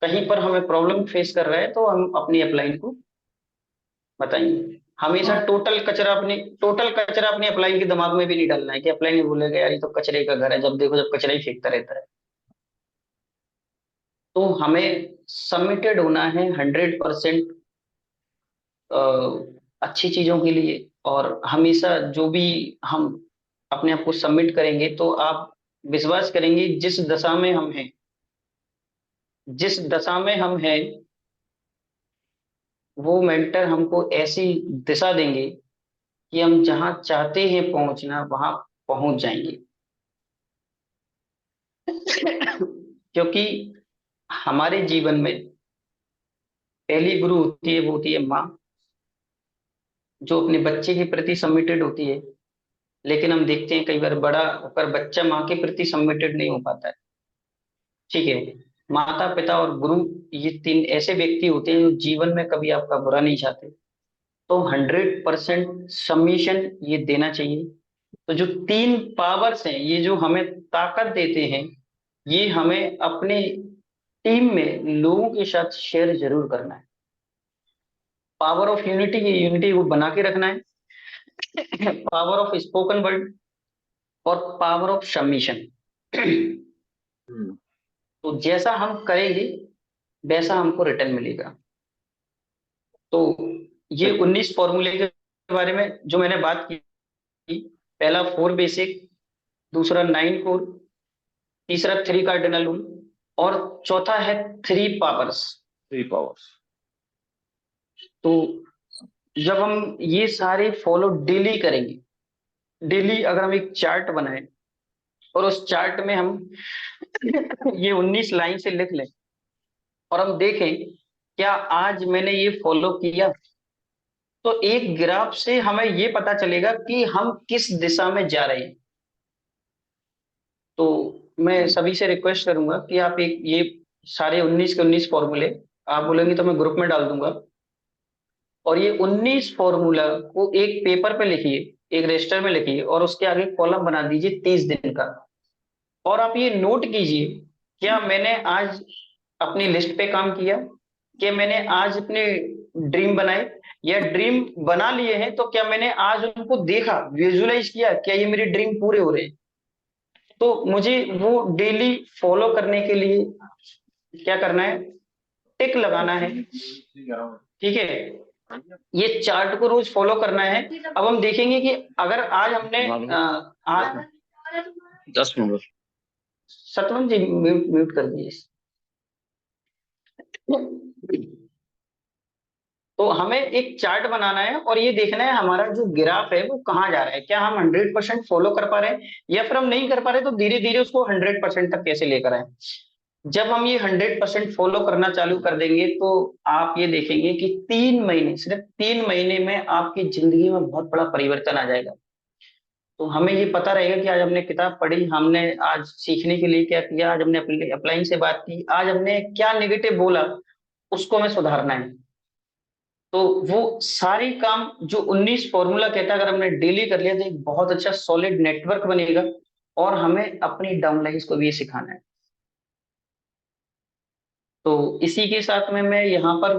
कहीं पर हमें प्रॉब्लम फेस कर रहा है तो हम अपनी अपलाइन को बताएंगे। हमेशा टोटल कचरा अपने अपलाइन के दिमाग में भी नहीं डालना है कि अपलाइन ही बोलेगा यार ये तो कचरे का घर है, जब देखो जब कचरा ही फेंकता रहता है। तो हमें सबमिटेड होना है 100% अच्छी चीजों के लिए। और हमेशा जो भी हम अपने आप को सबमिट करेंगे, तो आप विश्वास करेंगे जिस दशा में हम हैं, वो मेंटर हमको ऐसी दिशा देंगे कि हम जहां चाहते हैं पहुंचना वहां पहुंच जाएंगे। क्योंकि हमारे जीवन में पहली गुरु होती है, वो होती है माँ, जो अपने बच्चे के प्रति सबमिटेड होती है। लेकिन हम देखते हैं कई बार बड़ा होकर बच्चा माँ के प्रति सबमिटेड नहीं हो पाता है। ठीक है, माता पिता और गुरु, ये तीन ऐसे व्यक्ति होते हैं जो जीवन में कभी आपका बुरा नहीं चाहते। तो 100% सबमिशन ये देना चाहिए। तो जो तीन पावर्स हैं, ये जो हमें ताकत देते हैं, ये हमें अपने टीम में लोगों के साथ शेयर जरूर करना है। पावर ऑफ यूनिटी, ये यूनिटी को बना के रखना है। पावर ऑफ स्पोकन वर्ड और पावर ऑफ सबमिशन। तो जैसा हम करेंगे वैसा हमको रिटर्न मिलेगा। तो ये 19 फॉर्मूले के बारे में जो मैंने बात की, पहला 4 बेसिक, दूसरा 9 कोर, तीसरा 3 कार्डिनल रूल, और चौथा है 3 पावर्स। 3 पावर्स। तो जब हम ये सारे फॉलो डेली करेंगे, डेली अगर हम एक चार्ट बनाएं और उस चार्ट में हम ये 19 लाइन से लिख लें और हम देखें क्या आज मैंने ये फॉलो किया, तो एक ग्राफ से हमें ये पता चलेगा कि हम किस दिशा में जा रहे हैं। तो मैं सभी से रिक्वेस्ट करूंगा कि आप एक ये सारे 19 के 19 फॉर्मूले आप बोलेंगे तो मैं ग्रुप में डाल दूंगा, और ये 19 फॉर्मूला को एक पेपर पे लिखिए, एक रजिस्टर में लिखिए, और उसके आगे कॉलम बना दीजिए 30 दिन का। और आप ये नोट कीजिए, क्या मैंने आज अपनी लिस्ट पे काम किया, क्या मैंने आज अपने ड्रीम बनाए, या ड्रीम बना लिए हैं तो क्या मैंने आज उनको देखा, विजुलाइज किया, क्या ये मेरे ड्रीम पूरे हो रहे हैं। तो मुझे वो डेली फॉलो करने के लिए क्या करना है, टिक लगाना है। ठीक है, ये चार्ट को रोज फॉलो करना है। अब हम देखेंगे कि अगर आज हमने 10 मिनट। सतवन जी म्यूट म्यूट कर दीजिए। तो हमें एक चार्ट बनाना है और ये देखना है हमारा जो ग्राफ है वो कहाँ जा रहा है, क्या हम 100% फॉलो कर पा रहे हैं, या फिर हम नहीं कर पा रहे तो धीरे धीरे उसको 100% तक कैसे लेकर आए। जब हम ये 100% फॉलो करना चालू कर देंगे तो आप ये देखेंगे कि 3 महीने, सिर्फ 3 महीने में आपकी जिंदगी में बहुत बड़ा परिवर्तन आ जाएगा। तो हमें ये पता रहेगा कि आज हमने किताब पढ़ी, हमने आज सीखने के लिए क्या किया, आज हमने अपलाइन से बात की, आज हमने क्या नेगेटिव बोला, उसको हमें सुधारना है। तो वो सारी काम जो 19 फॉर्मूला कहता है, अगर हमने डेली कर लिया तो एक बहुत अच्छा सॉलिड नेटवर्क बनेगा। और हमें अपनी डाउनलाइंस को भी ये सिखाना है। तो इसी के साथ में मैं यहाँ पर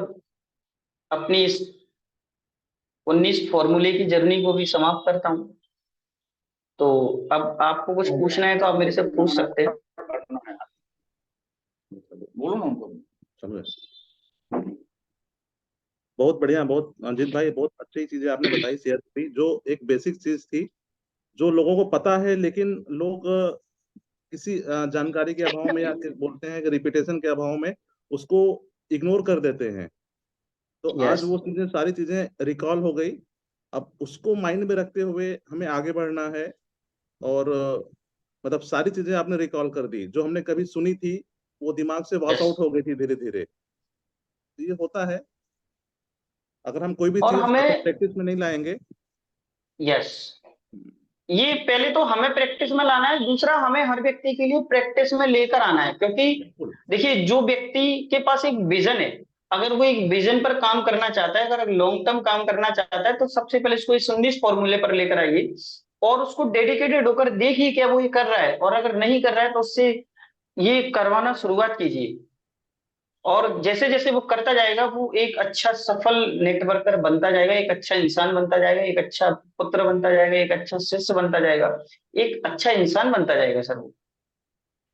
अपनी इस 19 फॉर्मूले की जर्नी को भी समाप्त करता हूँ। तो अब आपको कुछ पूछना है तो आप मेरे से पूछ सकते हैं। बोलो ना उनको। समझे, बहुत बढ़िया, बहुत अंजित भाई, बहुत अच्छी चीजें आपने बताई, शेयर की, जो एक बेसिक चीज थी जो लोगों को पता है, लेकिन लोग किसी जानकारी के अभाव में या बोलते हैं कि रिपीटेशन के अभाव में उसको इग्नोर कर देते हैं। तो आज यस, वो चीजें, सारी चीजें रिकॉल हो गई। अब उसको माइंड में रखते हुए हमें आगे बढ़ना है। और मतलब सारी चीजें आपने रिकॉल कर दी, जो हमने कभी सुनी थी वो दिमाग से वॉश यस। आउट हो गई थी धीरे धीरे। तो ये होता है, अगर हम कोई भी और चीज अगर हमें, प्रैक्टिस में नहीं लाएंगे। यस, ये पहले तो हमें प्रैक्टिस में लाना है, दूसरा हमें हर व्यक्ति के लिए प्रैक्टिस में लेकर आना है। क्योंकि बिल्कुल। देखिए, जो व्यक्ति के पास एक विजन है, अगर वो एक विजन पर काम करना चाहता है, अगर लॉन्ग टर्म काम करना चाहता है, तो सबसे पहले इसको इस 19 फॉर्मूले पर लेकर आइए और उसको डेडिकेटेड होकर देखिए क्या वो ये कर रहा है। और अगर नहीं कर रहा है तो उससे ये करवाना शुरुआत कीजिए। और जैसे जैसे वो करता जाएगा वो एक अच्छा सफल नेटवर्कर बनता जाएगा, एक अच्छा इंसान बनता जाएगा, एक अच्छा पुत्र बनता जाएगा, एक अच्छा शिष्य बनता जाएगा, एक अच्छा इंसान बनता जाएगा सर वो।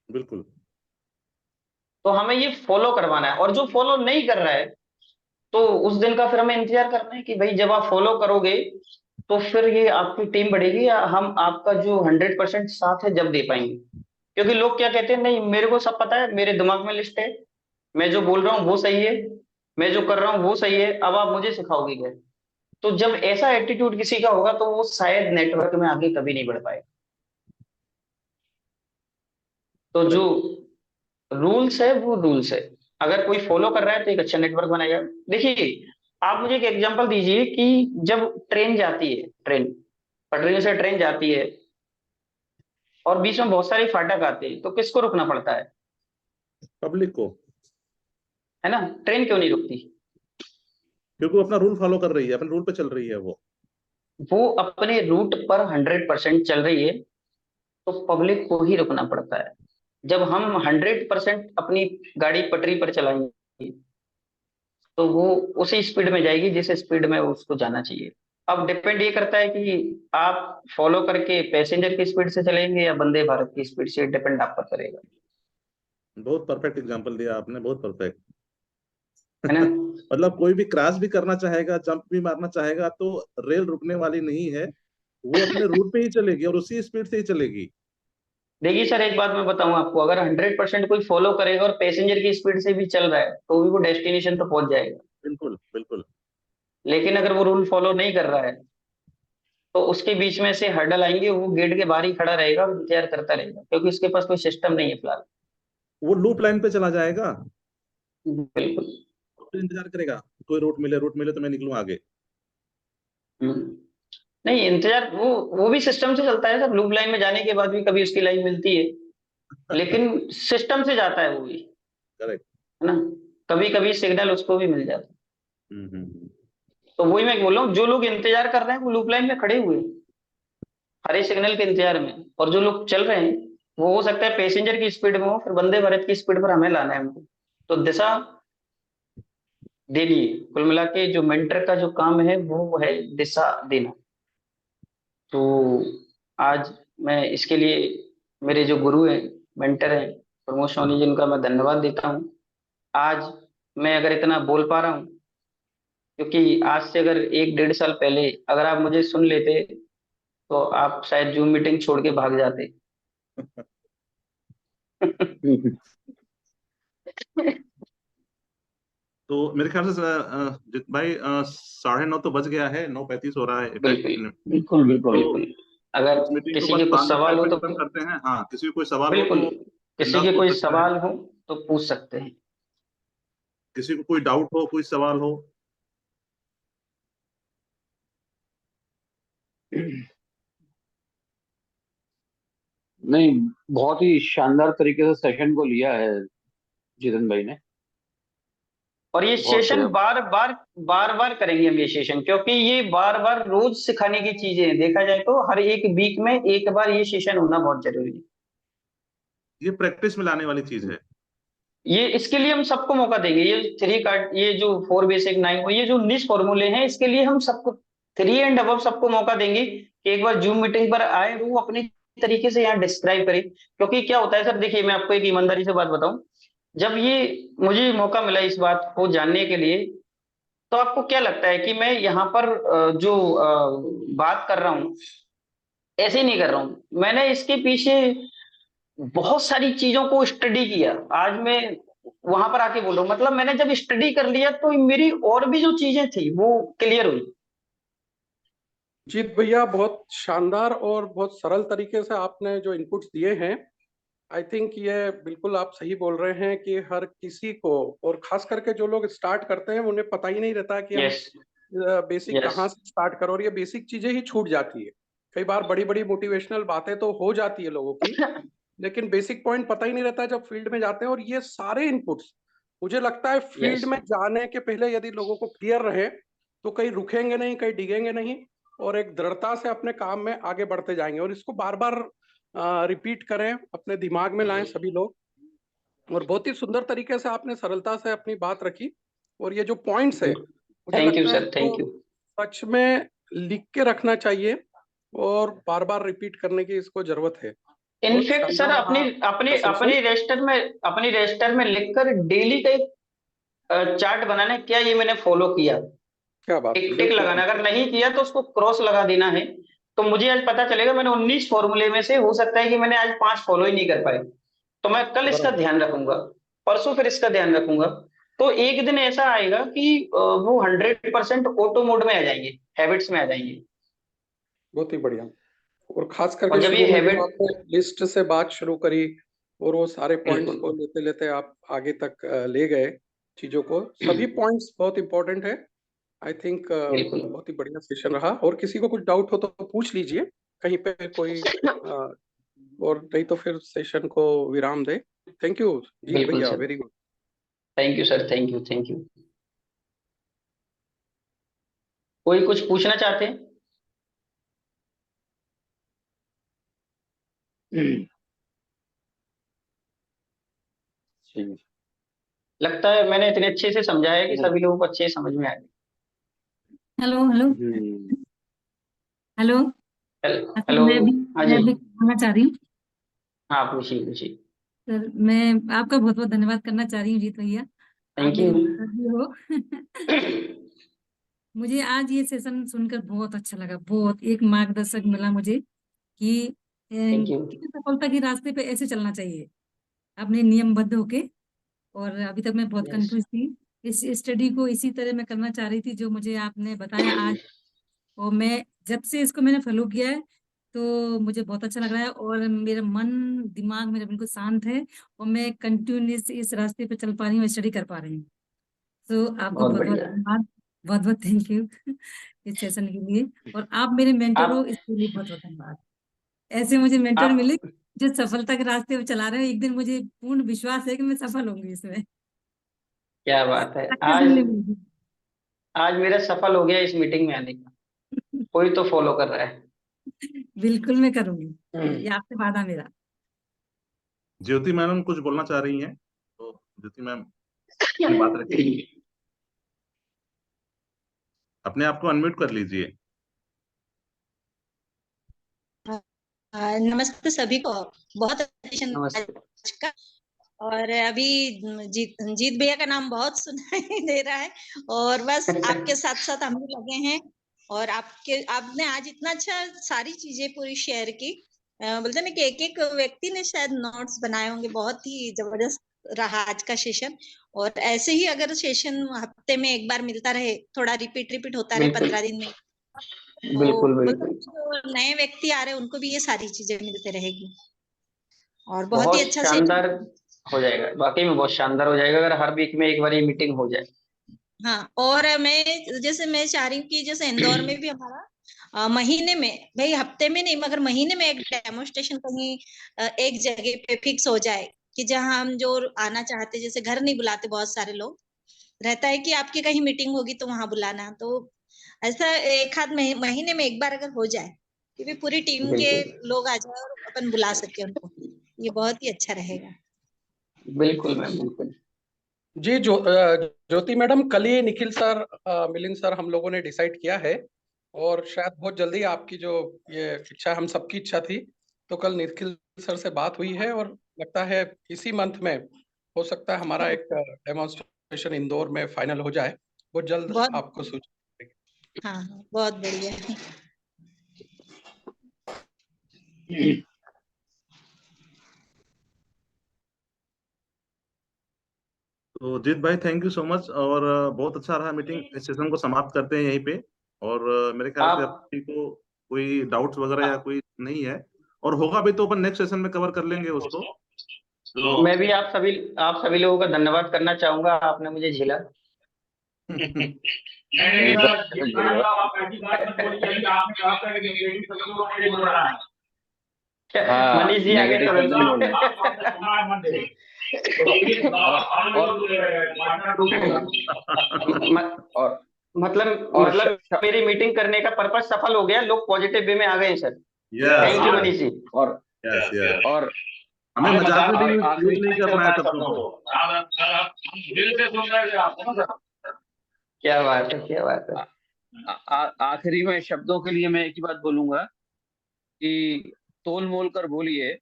बिल्कुल। तो हमें ये फॉलो करवाना है, और जो फॉलो नहीं कर रहा है तो उस दिन का फिर हमें इंतजार करना है कि भाई जब आप फॉलो करोगे तो फिर ये आपकी टीम बढ़ेगी, या हम आपका जो 100% साथ है जब दे पाएंगे। क्योंकि लोग क्या कहते हैं, नहीं मेरे को सब पता है, मेरे दिमाग में लिस्ट है, मैं जो बोल रहा हूँ वो सही है, मैं जो कर रहा हूँ वो सही है, अब आप मुझे सिखाओगे क्या। तो जब ऐसा एटीट्यूड किसी का होगा तो वो शायद नेटवर्क में आगे कभी नहीं बढ़ पाएगा। तो जो रूल्स है वो रूल्स है। अगर कोई फॉलो कर रहा है तो एक अच्छा नेटवर्क बनाएगा। देखिए, आप मुझे एक एग्जांपल दीजिए कि जब ट्रेन जाती है, ट्रेन पटरियों से ट्रेन जाती है और बीच में बहुत सारे फाटक आते हैं, तो किसको रुकना पड़ता है? पब्लिक को, है ना? ट्रेन क्यों नहीं रुकती? क्योंकि वो अपना रूल फॉलो कर रही है, अपने रूल पे चल रही है वो अपने रूट पर 100% चल रही है, तो पब्लिक को ही रुकना पड़ता है। जब हम 100% अपनी गाड़ी पटरी पर चलाएंगे तो वो उसी स्पीड में जाएगी जिस स्पीड में उसको जाना चाहिए। अब डिपेंड ये करता है कि आप फॉलो करके पैसेंजर की स्पीड से चलेंगे या वंदे भारत की स्पीड से, डिपेंड आप पर करेगा। बहुत परफेक्ट एग्जांपल दिया आपने, बहुत परफेक्ट। है ना? मतलब कोई भी क्रॉस भी करना चाहेगा, जंप भी मारना चाहेगा, तो रेल रुकने वाली नहीं है, वो अपने रूट पे ही चलेगी और उसी स्पीड से ही चलेगी। देखिए सर, एक बात मैं बताऊं आपको, अगर 100% कोई फॉलो करेगा और पैसेंजर की स्पीड से भी चल रहा है तो भी वो डेस्टिनेशन तो पहुंच जाएगा। बिल्कुल बिल्कुल। लेकिन अगर वो रूल फॉलो नहीं कर रहा है तो उसके बीच में से हर्डल आएंगे, वो गेट के बाहर ही खड़ा रहेगा, इंतजार करता रहेगा, क्योंकि उसके पास कोई सिस्टम नहीं है फिलहाल। वो लूप लाइन पे चला जाएगा, बिल्कुल। फिर इंतजार करेगा कोई रूट मिले तो मैं निकलूं आगे। हम्म। नहीं, इंतजार वो भी सिस्टम से चलता है सर। लूप लाइन में जाने के बाद भी कभी उसकी लाइन मिलती है, लेकिन सिस्टम से जाता है वो भी। करेक्ट। है ना? कभी कभी सिग्नल उसको भी मिल जाता है। हम्म। तो वही मैं बोल रहा हूँ, जो लोग इंतजार कर रहे हैं वो लूप लाइन में खड़े हुए हैं हरे सिग्नल के इंतजार में, और जो लोग चल रहे हैं वो हो सकता है पैसेंजर की स्पीड में हो, फिर वंदे भारत की स्पीड पर हमें लाना है उनको। तो दिशा देनी है। कुल मिला के जो मेंटर का जो काम है वो है दिशा देना। तो आज मैं इसके लिए मेरे जो गुरु हैं, मेंटर हैं, प्रमोद सोनी जी, उनका मैं धन्यवाद देता हूँ। आज मैं अगर इतना बोल पा रहा हूँ, क्योंकि आज से अगर 1 डेढ़ साल पहले अगर आप मुझे सुन लेते तो आप शायद जूम मीटिंग छोड़ के भाग जाते। तो मेरे ख्याल से जित भाई 9:30 तो बज गया है, 9:35 हो रहा है बिल्कुल एग्जैक्ट। बिल्कुल बिल्कुल तो बिल्कुल। इस अगर मीटिंग को किसी बस के कुछ 5 मिनट सवाल हो पे तो खत्म करते हैं। हाँ, किसी को कोई सवाल हो बिल्कुल, तो किसी बिंदास के पूछ कोई सकता है। सवाल हो तो पूछ सकते हैं। किसी को कोई डाउट हो, कोई सवाल हो। नहीं, बहुत ही शानदार तरीके से सेशन को लिया है जितेंद्र भाई ने। और ये बहुत सेशन बढ़िया। बार बार करेंगे हम ये सेशन, क्योंकि ये बार बार रोज सिखाने की चीजें हैं। देखा जाए तो हर एक वीक में एक बार ये सेशन होना बहुत जरूरी है। ये प्रैक्टिस में लाने वाली चीज है। ये इसके लिए हम सबको मौका देंगे। ये 3 कार्ड, ये जो 4 बेसिक 9, ये जो 19 फॉर्मूले हैं, इसके लिए हम सबको 3 एंड अबव सबको मौका देंगे कि एक बार जूम मीटिंग पर आए, वो अपने तरीके से यहाँ डिस्क्राइब करें। क्योंकि क्या होता है सर, देखिए मैं आपको एक ईमानदारी से बात बताऊं, जब ये मुझे मौका मिला इस बात को जानने के लिए, तो आपको क्या लगता है कि मैं यहाँ पर जो बात कर रहा हूँ ऐसे ही नहीं कर रहा हूँ। मैंने इसके पीछे बहुत सारी चीजों को स्टडी किया। आज मैं वहां पर आके बोल रहा हूँ, मतलब मैंने जब स्टडी कर लिया तो मेरी और भी जो चीजें थी वो क्लियर हुई। जीत भैया, बहुत शानदार और बहुत सरल तरीके से आपने जो इनपुट्स दिए हैं, आई थिंक ये बिल्कुल आप सही बोल रहे हैं कि हर किसी को, और खास करके जो लोग स्टार्ट करते हैं उन्हें पता ही नहीं रहता कि हम यस। Basic yes. कहाँ से स्टार्ट करो, और ये बेसिक चीजें ही छूट जाती है। कई बार बड़ी बड़ी मोटिवेशनल बातें तो हो जाती है लोगों की, लेकिन बेसिक पॉइंट पता ही नहीं रहता जब फील्ड में जाते हैं। और ये सारे इनपुट्स मुझे लगता है फील्ड यस। में जाने के पहले यदि लोगों को क्लियर रहे तो कहीं रुकेंगे नहीं, कहीं डिगेंगे नहीं, और एक दृढ़ता से अपने काम में आगे बढ़ते जाएंगे। और इसको बार बार रिपीट करें, अपने दिमाग में लाएं सभी लोग। और बहुत ही सुंदर तरीके से आपने सरलता से अपनी बात रखी। और ये जो पॉइंट्स है, मुझे थैंक यू लगता है सर, थैंक इसको यू। सच में लिख के रखना चाहिए और बार बार रिपीट करने की इसको जरूरत है। बहुत इनफेक्ट सर, शानदार अपनी रहा अपनी सेशन। अपनी रजिस्टर में लिखकर डेली का एक चार्ट बनाना है। क्या ये मैंने फॉलो किया? क्या बात है, टिक टिक बिल्कुल लगाना, बिल्कुल। अगर नहीं किया तो उसको क्रॉस लगा देना है। तो मुझे आज पता चलेगा मैंने 19 फॉर्मूले में से हो सकता है कि मैंने आज 5 फॉलो ही नहीं कर पाए, तो मैं कल इसका बराबर। ध्यान रखूंगा, परसों फिर इसका ध्यान रखूंगा। तो एक दिन ऐसा आएगा कि वो 100% ऑटो मोड में आ जाएंगे, हैबिट्स में आ जाएंगे। बहुत ही बढ़िया। और खास करके और जब शुरू ये में जो हैबिट, आपने लिस्ट से बात शुरू करी, और वो सारे पॉइंट्स बिल्कुल। को लेते लेते आप आगे तक ले गए चीजों को। सभी पॉइंट्स बहुत इंपॉर्टेंट है। आई थिंक बिल्कुल। बहुत ही बढ़िया सेशन रहा। और किसी को कुछ डाउट हो तो पूछ लीजिए कहीं पे कोई और नहीं तो फिर सेशन को विराम दे। थैंक यू जीत बिल्कुल भैया, sir. Very good. Thank you sir, thank you, thank you. कोई कुछ पूछना चाहते हैं? लगता है मैंने इतने अच्छे से समझाया है कि सभी लोगों को अच्छे से समझ में आ गया। Hello hello hello. अच्छा, हेलो। हाँ जी। मैं भी कहना चाह रही हूँ हाँ, पूछिए पूछिए। सर। मैं आपका बहुत बहुत धन्यवाद करना चाह रही हूँ जीत भैया। आप थैंक मेरे यू। मित्र भी हो। मुझे आज ये सेशन सुनकर बहुत अच्छा लगा। बहुत एक मार्गदर्शक मिला मुझे कि थैंक यू। सफलता के रास्ते पे ऐसे चलना चाहिए, अपने नियमबद्ध होके। और अभी तक मैं बहुत यस। कंफ्यूज थी। इस स्टडी को इसी तरह मैं करना चाह रही थी जो मुझे आपने बताया आज। और मैं जब से इसको मैंने फॉलो किया है तो मुझे बहुत अच्छा लग रहा है, और मेरा मन दिमाग मेरा बिल्कुल शांत है, और मैं कंटिन्यूस इस रास्ते पे चल पा रही हूँ, स्टडी कर पा रही हूँ। तो आपको बहुत बहुत बहुत बढ़िया। धन्यवाद, बहुत बहुत थैंक यू इस सेशन के लिए। और आप मेरे मेंटर हो, आप इसके लिए बहुत बहुत धन्यवाद। ऐसे मुझे मेंटर मिले आप जो सफलता के रास्ते पे चला रहे हैं। एक दिन मुझे पूर्ण विश्वास है कि मैं सफल होंगी इसमें, क्या बात है। सक्सेस आज मिलेगी। आज मेरा सफल हो गया इस मीटिंग में आने का। कोई तो फॉलो कर रहा है। बिल्कुल मैं करूंगी, ये आपसे वादा मेरा। ज्योति मैडम कुछ बोलना चाह रही हैं, तो ज्योति मैम अपनी बात रखिए। अपने आप को अनम्यूट कर लीजिए। नमस्ते सभी को। बहुत अच्छा नमस्ते। आज का। और अभी जीत भैया का नाम बहुत सुनाई दे रहा है, और बस आपके साथ साथ हम भी लगे हैं। और आपने आज इतना अच्छा सारी चीजें पूरी शेयर की। बोलते ना कि एक एक व्यक्ति ने शायद नोट्स बनाए होंगे। बहुत ही जबरदस्त रहा आज का सेशन। और ऐसे ही अगर सेशन हफ्ते में एक बार मिलता रहे, थोड़ा रिपीट होता रहे बिल्कुल 15 दिन में, तो बिल्कुल मतलब बिल्कुल। जो नए व्यक्ति आ रहे हैं उनको भी ये सारी चीजें मिलते रहेगी। और बहुत ही बहुत अच्छा शानदार सेशन। हो जाएगा, वाकई में बहुत शानदार हो जाएगा अगर हर वीक में एक बार ये मीटिंग हो जाए। हाँ, और मैं चाह रही हूँ कि जैसे इंदौर में भी हमारा महीने में, भाई हफ्ते में नहीं मगर महीने में एक डेमोस्ट्रेशन कहीं एक जगह पे फिक्स हो जाए, कि जहाँ हम जो आना चाहते, जैसे घर नहीं बुलाते, बहुत सारे लोग रहता है कि आपकी कहीं मीटिंग होगी तो वहां बुलाना। तो ऐसा एक आध महीने में एक बार अगर हो जाए कि भी पूरी टीम के बिल्कुल लोग आ जाए और अपन बुला सके उनको, ये बहुत ही अच्छा रहेगा। बिल्कुल मैम, बिल्कुल। जी ज्योति मैडम, कल ही निखिल सर, मिलिंद सर, हम लोगों ने डिसाइड किया है। और शायद बहुत जल्दी आपकी जो ये इच्छा, हम सबकी इच्छा थी, तो कल निखिल सर से बात हुई है। और लगता है इसी मंथ में हो सकता है हमारा एक डेमोन्स्ट्रेशन इंदौर में फाइनल हो जाए। बहुत जल्द बहुत आपको सूचना। हाँ हाँ, बहुत बढ़िया। तो जीत भाई थैंक यू सो मच, और बहुत अच्छा रहा मीटिंग। इस सेशन को समाप्त करते हैं यहीं पे। और मेरे ख्याल से अब आप किसी को कोई डाउट्स वगैरह या कोई नहीं है, और होगा भी तो अपन नेक्स्ट सेशन में कवर कर लेंगे उसको। तो मैं भी आप सभी लोगों का धन्यवाद करना चाहूंगा, आपने मुझे झेला। नहीं सर, ऐसे हाँ, मनीष जी आगे नेगेटिव तो शब्द नहीं बोलने। और मतलब मेरी मीटिंग करने का पर्पस सफल हो गया, लोग पॉजिटिव वे में आ गए हैं sir. Yes thank you Manish ji. और यस यस, और हमें मजाक में भी आखिरी यूज नहीं करना है शब्दों को। क्या बात है, क्या बात है। आखिरी में शब्दों के लिए मैं एक ही बात बोलूंगा कि तोल मोल कर बोलिए,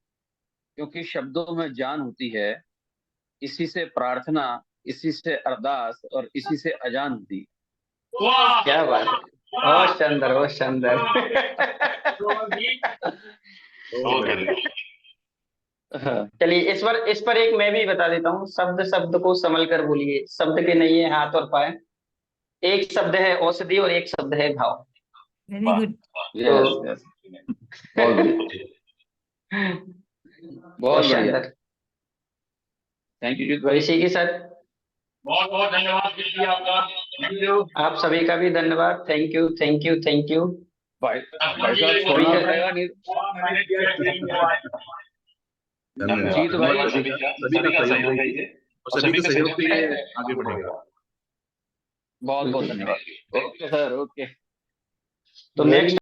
क्योंकि शब्दों में जान होती है। इसी से प्रार्थना, इसी से अरदास और इसी से अजान होती है। क्या बात है, बहुत शानदार, बहुत शानदार। चलिए इस पर एक मैं भी बता देता हूँ। शब्द शब्द को संभल कर बोलिए, शब्द के नहीं है हाथ और पाए। एक शब्द है औषधि और एक शब्द है घाव। Very good. यस तो यस, बहुत बढ़िया, बहुत बहुत बढ़िया। शानदार। थैंक यू जीत तो भाई। इसी के साथ बहुत बहुत धन्यवाद जीत जी आपका। Thank you. आप सभी का भी धन्यवाद। Thank you, thank you, thank you. भाई लक्ष्मण जी साहब को छोड़ना बहुत- पड़ेगा नहीं। धन्यवाद। जीत भाई सभी का सहयोग रहिए और सभी के सहयोग से ये आगे बढ़ेगा। बहुत बहुत धन्यवाद। Okay sir, okay. तो नेक्स्ट